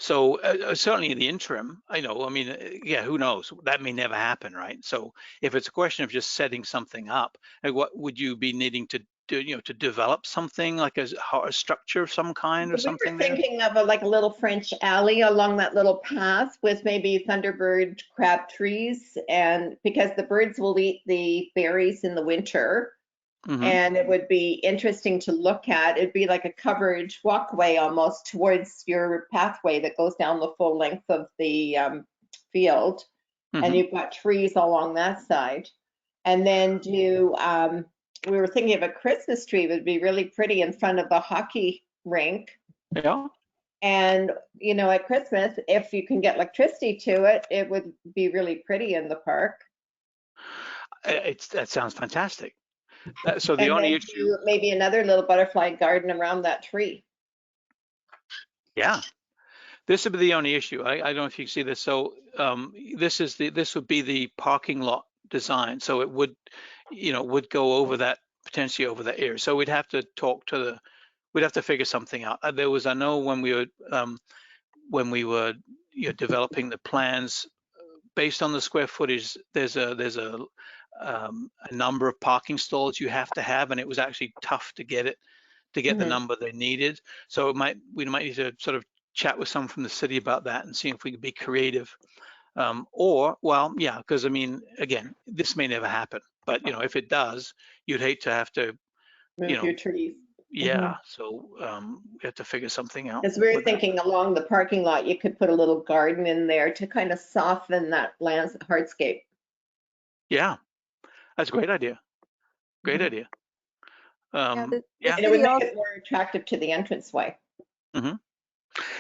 [SPEAKER 3] So certainly in the interim, I mean, yeah, who knows? That may never happen, right? So if it's a question of just setting something up, what would you be needing to do, you know, to develop something like a structure of some kind or something
[SPEAKER 5] We were thinking of like a little French alley along that little path with maybe thunderbird crab trees, and because the birds will eat the berries in the winter.
[SPEAKER 3] Mm-hmm.
[SPEAKER 5] And it would be interesting to look at. It'd be like a covered walkway almost towards your pathway that goes down the full length of the field.
[SPEAKER 3] Mm-hmm.
[SPEAKER 5] And you've got trees along that side. And then we were thinking of a Christmas tree would be really pretty in front of the hockey rink.
[SPEAKER 3] Yeah.
[SPEAKER 5] And, you know, at Christmas, if you can get electricity to it, it would be really pretty in the park.
[SPEAKER 3] That sounds fantastic. So the
[SPEAKER 5] And
[SPEAKER 3] only
[SPEAKER 5] then
[SPEAKER 3] issue,
[SPEAKER 5] maybe another little butterfly garden around that tree.
[SPEAKER 3] yeah, this would be the only issue. I don't know if you can see this. So this would be the parking lot design. So it would, you know, would go over that, potentially over that area. So we'd have to talk to we'd have to figure something out. There was, I know when we were developing the plans based on the square footage, there's a number of parking stalls you have to have, and it was actually tough to get the number they needed. So we might need to sort of chat with someone from the city about that and see if we could be creative. Or, well, yeah, because I mean, again, this may never happen, but if it does, you'd hate to have to,
[SPEAKER 5] Move your trees.
[SPEAKER 3] yeah. So we have to figure something out.
[SPEAKER 5] As we were
[SPEAKER 3] with that.
[SPEAKER 5] thinking along the parking lot, you could put a little garden in there to kind of soften that hardscape.
[SPEAKER 3] Yeah, that's a great idea. Great idea.
[SPEAKER 2] The
[SPEAKER 3] Yeah.
[SPEAKER 5] And it would
[SPEAKER 2] city
[SPEAKER 5] make
[SPEAKER 2] also,
[SPEAKER 5] it more attractive to the entranceway.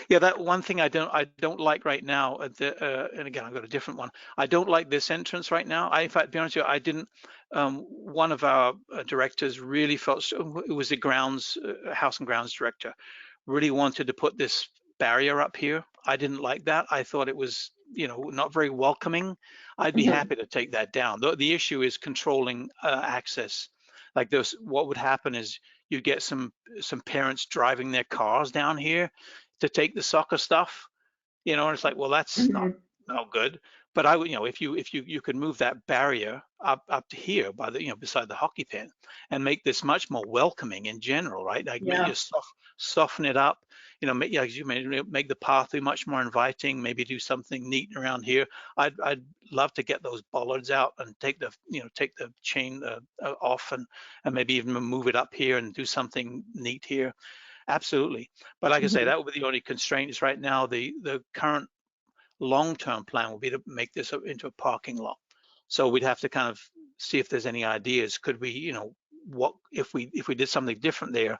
[SPEAKER 3] Yeah, that one thing I don't like right now, and again, I've got a different one. I don't like this entrance right now. In fact, to be honest with you, I didn't. One of our directors really felt, it was the house and grounds director, really wanted to put this barrier up here. I didn't like that. I thought it was, not very welcoming. I'd be happy to take that down. The issue is controlling access. Like this, what would happen is you get some parents driving their cars down here to take the soccer stuff, and it's like, well, that's not good. But I would, if you could move that barrier up to here by the, beside the hockey pin, and make this much more welcoming in general, right? Like soften it up, as you make the pathway much more inviting. Maybe do something neat around here. I'd love to get those bollards out and take the chain off, and maybe even move it up here and do something neat here. Absolutely. But like I say, that would be the only constraint is right now. The current long-term plan will be to make this into a parking lot. So we'd have to kind of see if there's any ideas. Could we, what if we did something different there?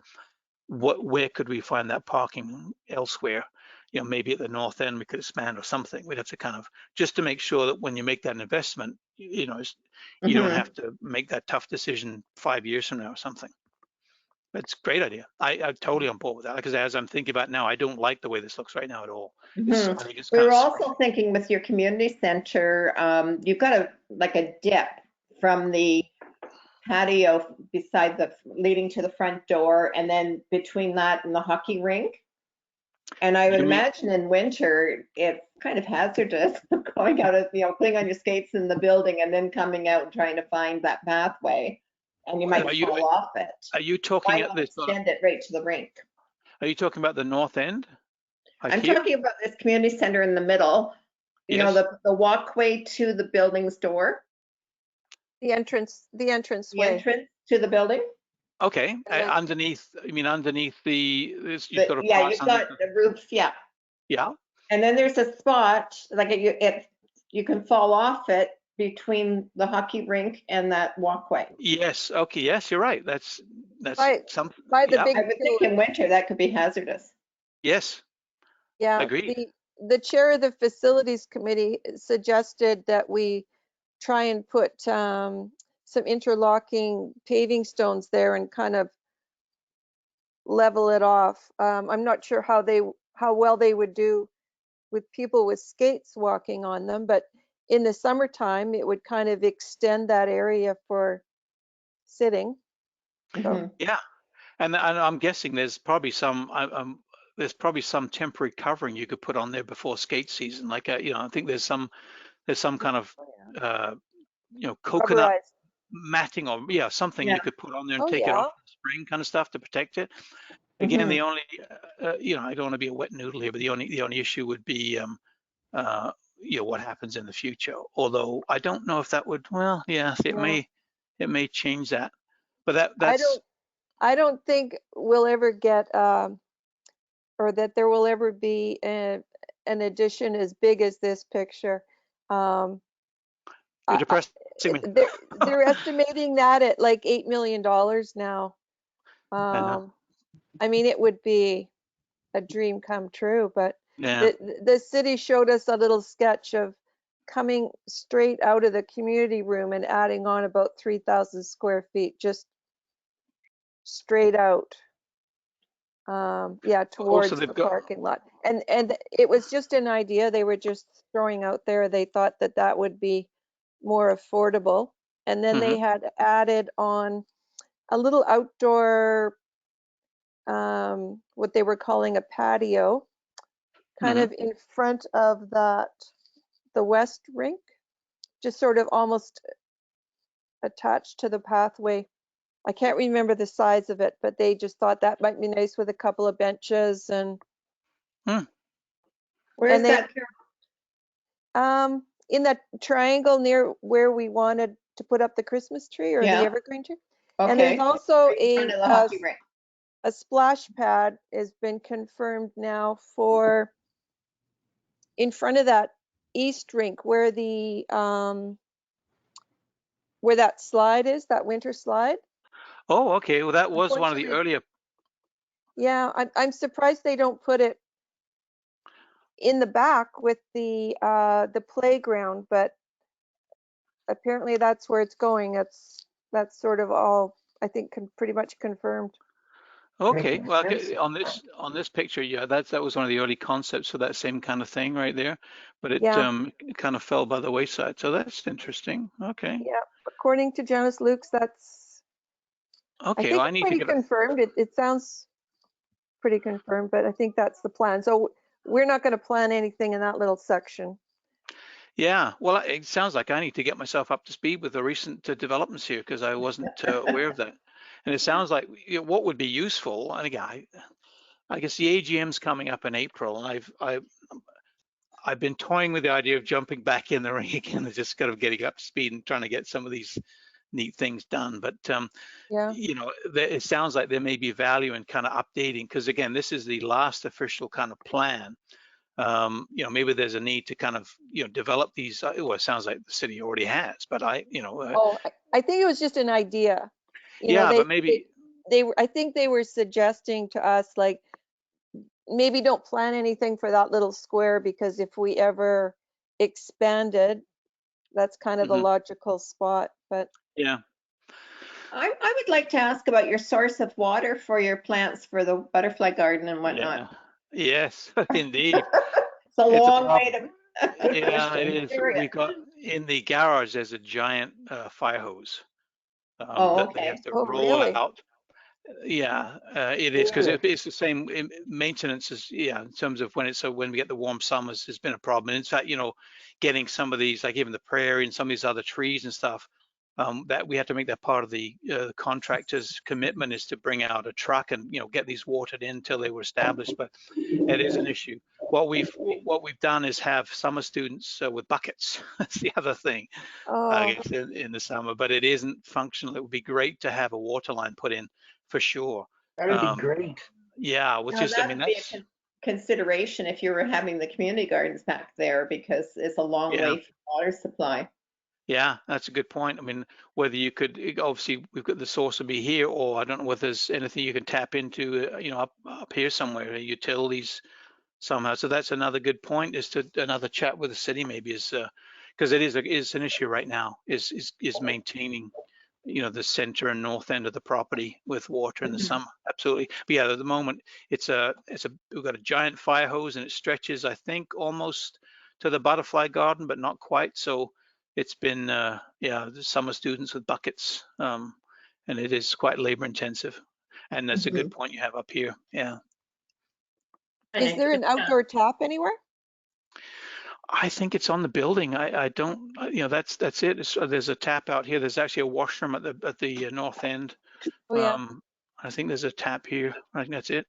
[SPEAKER 3] Where could we find that parking elsewhere? Maybe at the north end we could expand or something. We'd have to kind of, just to make sure that when you make that investment, you don't have to make that tough decision 5 years from now or something. It's a great idea. I'm totally on board with that, because as I'm thinking about now, I don't like the way this looks right now at all. I think it's
[SPEAKER 5] We
[SPEAKER 3] kind
[SPEAKER 5] were
[SPEAKER 3] of
[SPEAKER 5] also thinking with your community center, you've got a dip from the patio leading to the front door, and then between that and the hockey rink. And I would imagine in winter, it's kind of hazardous going out of, putting on your skates in the building and then coming out and trying to find that pathway. And you might fall off it.
[SPEAKER 3] Are you talking
[SPEAKER 5] Why
[SPEAKER 3] at
[SPEAKER 5] not
[SPEAKER 3] this?
[SPEAKER 5] extend it right to the rink?
[SPEAKER 3] Are you talking about the north end?
[SPEAKER 5] I'm talking about this community center in the middle.
[SPEAKER 3] Yes.
[SPEAKER 5] The walkway to the building's door.
[SPEAKER 2] the entrance,
[SPEAKER 5] The
[SPEAKER 2] entranceway.
[SPEAKER 5] entrance to the building.
[SPEAKER 3] Okay.
[SPEAKER 2] then-
[SPEAKER 3] Underneath, you mean underneath you've got a
[SPEAKER 5] Yeah,
[SPEAKER 3] pass
[SPEAKER 5] you've got the roof. Yeah.
[SPEAKER 3] Yeah.
[SPEAKER 5] And then there's a spot like you can fall off it between the hockey rink and that walkway.
[SPEAKER 3] Yes. Okay. Yes, you're right. That's
[SPEAKER 2] By-
[SPEAKER 3] something.
[SPEAKER 2] By the
[SPEAKER 3] Yeah.
[SPEAKER 2] big
[SPEAKER 5] I would think in winter that could be hazardous.
[SPEAKER 3] Yes.
[SPEAKER 2] Yeah,
[SPEAKER 3] Agreed.
[SPEAKER 2] the chair of the facilities committee suggested that we try and put some interlocking paving stones there and kind of level it off. I'm not sure how well they would do with people with skates walking on them, but in the summertime, it would kind of extend that area for sitting. So,
[SPEAKER 3] Yeah. And I'm guessing there's probably some temporary covering you could put on there before skate season. Like I think there's some kind of coconut
[SPEAKER 2] rubberized.
[SPEAKER 3] matting or something you could put on there and
[SPEAKER 2] Oh,
[SPEAKER 3] take it
[SPEAKER 2] yeah.
[SPEAKER 3] off in the spring, kind of stuff to protect it. Again, the only I don't want to be a wet noodle here, but the only issue would be what happens in the future. Although I don't know if that would, well, yeah, it may change that. But that's
[SPEAKER 2] I don't think we'll ever get or that there will ever be an addition as big as this picture.
[SPEAKER 3] you're depressing me.
[SPEAKER 2] They're estimating that at like $8 million now.
[SPEAKER 3] I know.
[SPEAKER 2] I mean, it would be a dream come true, but
[SPEAKER 3] Yeah.
[SPEAKER 2] the city showed us a little sketch of coming straight out of the community room and adding on about 3,000 square feet, just straight out. Towards
[SPEAKER 3] they've
[SPEAKER 2] the
[SPEAKER 3] got-
[SPEAKER 2] parking lot. And it was just an idea they were just throwing out there. They thought that would be more affordable. And then they had added on a little outdoor what they were calling a patio, kind of in front of the west rink, just sort of almost attached to the pathway. I can't remember the size of it, but they just thought that might be nice with a couple of benches and.
[SPEAKER 5] Where is
[SPEAKER 2] And they,
[SPEAKER 5] that?
[SPEAKER 2] in that triangle near where we wanted to put up the Christmas tree or the
[SPEAKER 5] Yeah.
[SPEAKER 2] evergreen tree.
[SPEAKER 5] Okay.
[SPEAKER 2] And there's also
[SPEAKER 5] Right in front of the hockey rink.
[SPEAKER 2] a splash pad has been confirmed now for in front of that east rink where the where that slide is, that winter slide.
[SPEAKER 3] Oh, okay. Well, that was one of the earlier.
[SPEAKER 2] Yeah, I'm surprised they don't put it in the back with the playground, but apparently that's where it's going. That's sort of all I think pretty much confirmed.
[SPEAKER 3] Okay, well, on this picture, yeah, that was one of the early concepts for that same kind of thing right there, but it kind of fell by the wayside. So that's interesting. Okay.
[SPEAKER 2] Yeah, according to Janice Lukes, that's
[SPEAKER 3] okay.
[SPEAKER 2] I think
[SPEAKER 3] Well, I
[SPEAKER 2] it's
[SPEAKER 3] need
[SPEAKER 2] pretty
[SPEAKER 3] to get
[SPEAKER 2] confirmed. It sounds pretty confirmed, but I think that's the plan. So we're not going to plan anything in that little section.
[SPEAKER 3] Yeah, well, it sounds like I need to get myself up to speed with the recent developments here because I wasn't aware of that. And it sounds like what would be useful, and again, I guess the AGM's coming up in April, and I've been toying with the idea of jumping back in the ring again and just kind of getting up to speed and trying to get some of these neat things done. But you know, it sounds like there may be value in kind of updating because again, this is the last official kind of plan. You know, maybe there's a need to kind of, you know, develop these. Well, it sounds like the city already has, but I
[SPEAKER 2] think it was just an idea. You
[SPEAKER 3] yeah,
[SPEAKER 2] know,
[SPEAKER 3] but maybe
[SPEAKER 2] they were. I think they were suggesting to us like maybe don't plan anything for that little square because if we ever expanded, that's kind of the logical spot. But
[SPEAKER 3] yeah.
[SPEAKER 5] I would like to ask about your source of water for your plants for the butterfly garden and whatnot.
[SPEAKER 3] Yeah. Yes, indeed.
[SPEAKER 5] It's a long way to.
[SPEAKER 3] Yeah, it is. We got in the garage. There's a giant fire hose that they have to roll out. Yeah, it is because it's the same maintenance as in terms of when when we get the warm summers, has been a problem. And in fact, you know, getting some of these, like even the prairie and some of these other trees and stuff, that we have to make that part of the contractor's commitment is to bring out a truck and get these watered in until they were established. But it is an issue. What we've done is have summer students with buckets. That's the other thing. I guess in the summer, but it isn't functional. It would be great to have a water line put in for sure.
[SPEAKER 7] That would be great.
[SPEAKER 5] Yeah,
[SPEAKER 3] which is, I mean, that's
[SPEAKER 5] a consideration if you were having the community gardens back there because it's a long way for water supply.
[SPEAKER 3] Yeah, that's a good point. I mean, whether you could, obviously we've got the source will be here, or I don't know whether there's anything you can tap into, up here somewhere, utilities somehow. So that's another good point, is to another chat with the city maybe, is because it is an issue right now, is maintaining, the center and north end of the property with water in the summer. Absolutely. But yeah, at the moment we've got a giant fire hose and it stretches, I think, almost to the butterfly garden, but not quite. So it's been the summer students with buckets, and it is quite labor intensive. And that's a good point you have up here. Yeah.
[SPEAKER 2] Is there an outdoor tap anywhere?
[SPEAKER 3] I think it's on the building. I don't, that's it. There's a tap out here. There's actually a washroom at the north end. I think there's a tap here. I think that's it.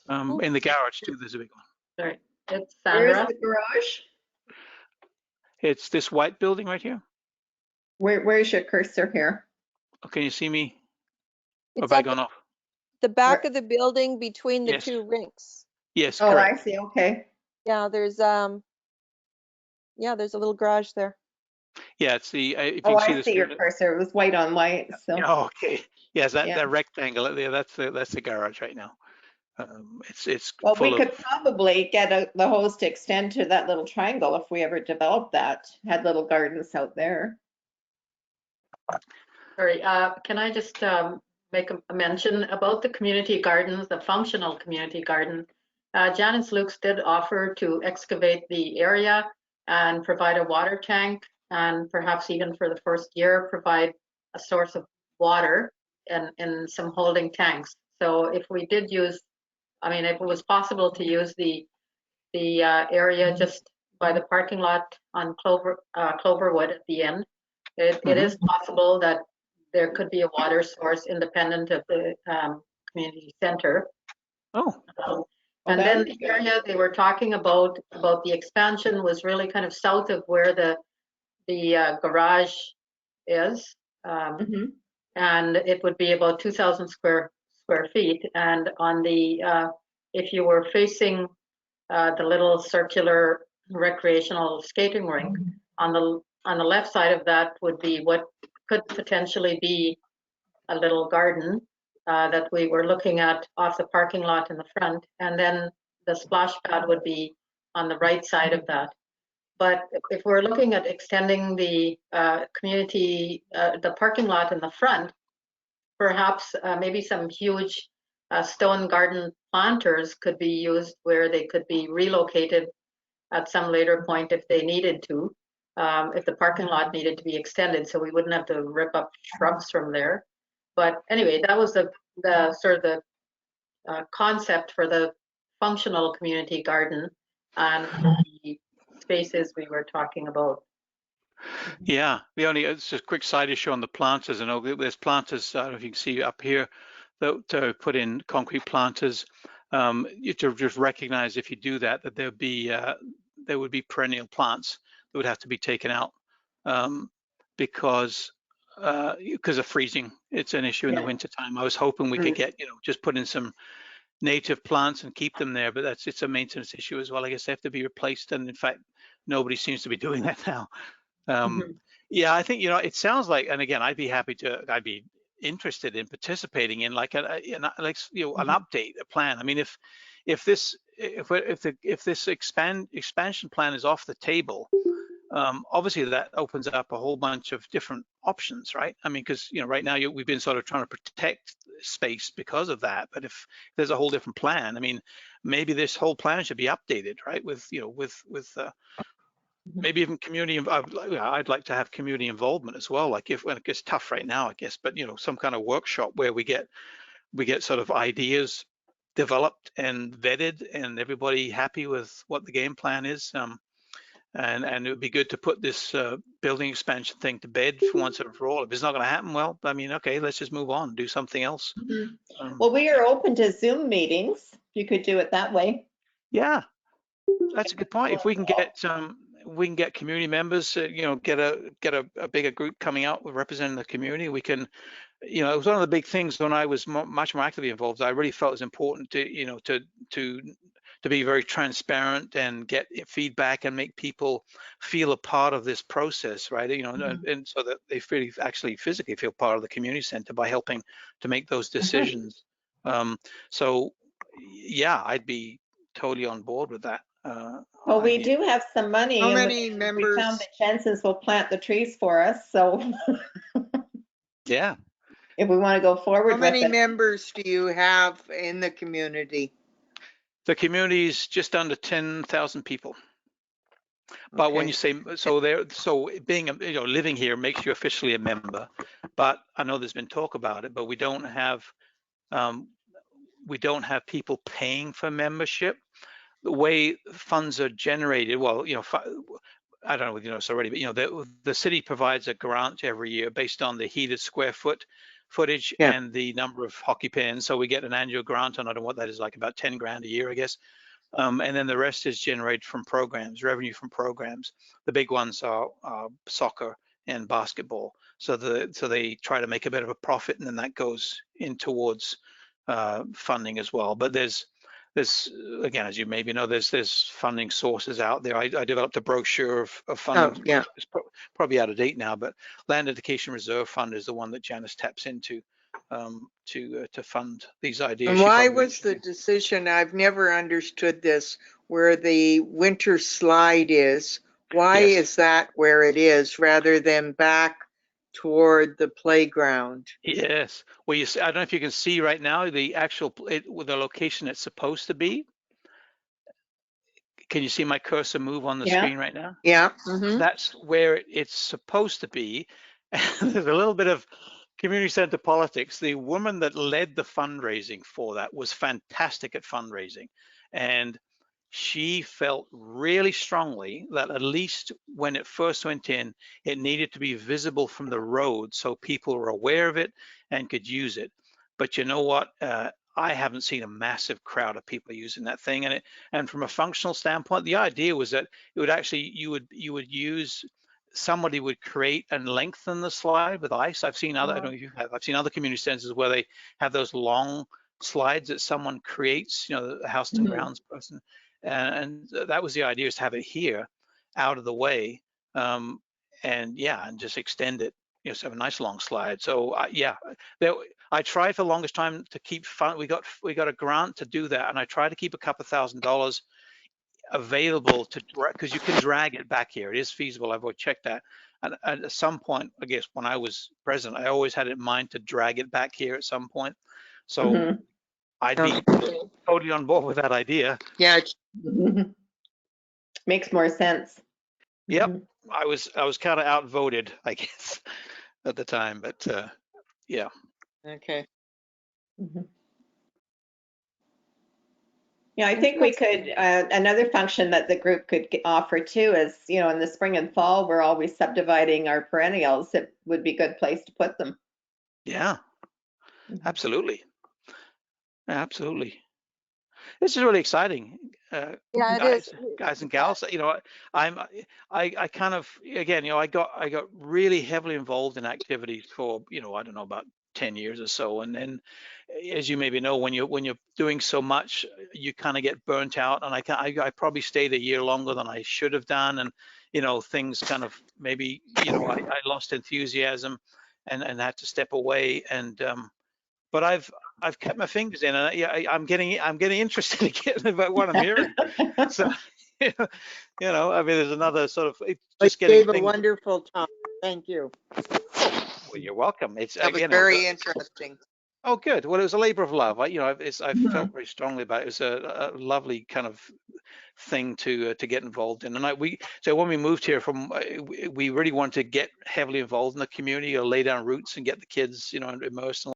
[SPEAKER 3] In the garage too, there's a big one.
[SPEAKER 8] All right, it's Sandra.
[SPEAKER 5] Where's the garage?
[SPEAKER 3] It's this white building right here.
[SPEAKER 5] Where's your cursor here?
[SPEAKER 3] Oh, can you see me?
[SPEAKER 2] It's
[SPEAKER 3] have I gone off?
[SPEAKER 2] The back of the building between the two rinks.
[SPEAKER 3] Yes,
[SPEAKER 5] correct.
[SPEAKER 3] correct.
[SPEAKER 5] I see. Okay.
[SPEAKER 2] Yeah, there's a little garage there.
[SPEAKER 3] Yeah, it's the. If you
[SPEAKER 5] I see your cursor. It was white on white. So.
[SPEAKER 3] Oh, okay. Yes, that rectangle there. That's the garage right now. It's
[SPEAKER 5] well, we could probably get the hose to extend to that little triangle if we ever developed that. Had little gardens out there.
[SPEAKER 8] Sorry, can I just make a mention about the community gardens, the functional community garden? Janice Lukes did offer to excavate the area and provide a water tank, and perhaps even for the first year provide a source of water in some holding tanks. So if we did use, I mean, if it was possible to use the area just by the parking lot on Cloverwood at the end, it is possible that there could be a water source independent of the community center.
[SPEAKER 3] Oh,
[SPEAKER 8] And then the area they were talking about the expansion was really kind of south of where the garage is, and it would be about 2,000 square feet. And on the if you were facing the little circular recreational skating rink, on the left side of that would be what could potentially be a little garden that we were looking at off the parking lot in the front, and then the splash pad would be on the right side of that. But if we're looking at extending the community, the parking lot in the front, perhaps maybe some huge stone garden planters could be used where they could be relocated at some later point if they needed to, if the parking lot needed to be extended, so we wouldn't have to rip up shrubs from there. But anyway, that was the sort of the concept for the functional community garden and the spaces we were talking about.
[SPEAKER 3] yeah. It's just a quick side issue on the planters. I know there's planters. I don't know if you can see up here that to put in concrete planters. You to just recognize if you do that there would be perennial plants that would have to be taken out because of freezing. It's an issue in the wintertime. I was hoping we could get, just put in some native plants and keep them there, but it's a maintenance issue as well. I guess they have to be replaced, and in fact, nobody seems to be doing that now. Yeah, I think it sounds like, and again, I'd be interested in participating in like an update, a plan. I mean, if this expansion plan is off the table, obviously that opens up a whole bunch of different options, right? I mean, because right now we've been sort of trying to protect space because of that. But if there's a whole different plan, I mean, maybe this whole plan should be updated, right? With maybe even community. I'd like to have community involvement as well. Like when it gets tough right now, I guess, but some kind of workshop where we get sort of ideas developed and vetted, and everybody happy with what the game plan is. And it would be good to put this building expansion thing to bed for once and for all. If it's not going to happen, well, I mean, okay, let's just move on, do something else.
[SPEAKER 5] Well, we are open to Zoom meetings. You could do it that way.
[SPEAKER 3] Yeah, that's a good point. If we can get community members, get a bigger group coming out representing the community, we can. It was one of the big things when I was much more actively involved. I really felt it was important to be very transparent and get feedback and make people feel a part of this process, right? And so that they actually physically feel part of the community center by helping to make those decisions. So yeah, I'd be totally on board with that.
[SPEAKER 5] Well, we do have some money.
[SPEAKER 7] How
[SPEAKER 5] and
[SPEAKER 7] many
[SPEAKER 5] we
[SPEAKER 7] members?
[SPEAKER 5] found that Jensen's will plant the trees for us. So
[SPEAKER 3] yeah.
[SPEAKER 5] If we want to go forward
[SPEAKER 7] How many
[SPEAKER 5] with it.
[SPEAKER 7] members do you have in the community?
[SPEAKER 3] The community is just under 10,000 people. But
[SPEAKER 7] Okay.
[SPEAKER 3] when you say so being living here makes you officially a member. But I know there's been talk about it, but we don't have people paying for membership. The way funds are generated, well, I don't know if you know this already, but the city provides a grant every year based on the heated square footage and the number of hockey pins. So we get an annual grant on, I don't know what that is, like about 10 grand a year, I guess. And then the rest is generated from programs, revenue from programs. The big ones are soccer and basketball. So they try to make a bit of a profit, and then that goes in towards funding as well. But there's again, as you maybe know, there's funding sources out there. I developed a brochure of funding. It's probably out of date now, but Land Education Reserve Fund is the one that Janice taps into to fund these ideas.
[SPEAKER 7] And why was the decision, I've never understood this, where the winter slide is, why is that where it is rather than back toward the playground?
[SPEAKER 3] Yes. Well, I don't know if you can see right now the with the location it's supposed to be. Can you see my cursor move on the screen right now?
[SPEAKER 7] Yeah.
[SPEAKER 3] That's where it's supposed to be. There's a little bit of community center politics, the woman that led the fundraising for that was fantastic at fundraising. And she felt really strongly that at least when it first went in, it needed to be visible from the road so people were aware of it and could use it. But you know what? I haven't seen a massive crowd of people using that thing. And from a functional standpoint, the idea was that it would actually, you would use, somebody would create and lengthen the slide with ice. I've seen other, I don't know if you have, I've seen other community centers where they have those long slides that someone creates, you know, the house and grounds person. And that was the idea, is to have it here out of the way. And yeah, and just extend it, you know, so have a nice long slide. So yeah, I tried for the longest time to keep fun. We got a grant to do that, and I tried to keep a couple $1,000 available to, because you can drag it back here. It is feasible. I've already checked that. And at some point, I guess when I was president, I always had it in mind to drag it back here at some point. So I'd be totally on board with that idea.
[SPEAKER 7] Yeah,
[SPEAKER 5] Makes more sense.
[SPEAKER 3] Yep, I was kind of outvoted, I guess, at the time, but yeah.
[SPEAKER 7] okay.
[SPEAKER 5] Yeah, I think we could, another function that the group could offer too is, you know, in the spring and fall, we're always subdividing our perennials. It would be a good place to put them.
[SPEAKER 3] Yeah, absolutely. Absolutely. This is really exciting.
[SPEAKER 2] Yeah, it is.
[SPEAKER 3] Guys and gals, you know, I kind of, again, you know, I got really heavily involved in activities for, you know, I don't know, about 10 years or so. And then, as you maybe know, when you're doing so much, you kind of get burnt out. And I probably stayed a year longer than I should have done. And, you know, things kind of maybe, you know, I lost enthusiasm and had to step away. And but I've kept my fingers in, and I'm getting interested again about what I'm hearing. So, you know, I mean, there's another sort of just
[SPEAKER 7] You
[SPEAKER 3] getting
[SPEAKER 7] gave a
[SPEAKER 3] things.
[SPEAKER 7] wonderful talk. Thank you.
[SPEAKER 3] Well, you're welcome. It's
[SPEAKER 7] That was
[SPEAKER 3] again,
[SPEAKER 7] very interesting.
[SPEAKER 3] Oh, good. Well, it was a labor of love. You know, I felt very strongly about it. It was a lovely kind of thing to get involved in. And so when we moved here we really wanted to get heavily involved in the community, or lay down roots and get the kids, you know, immersed in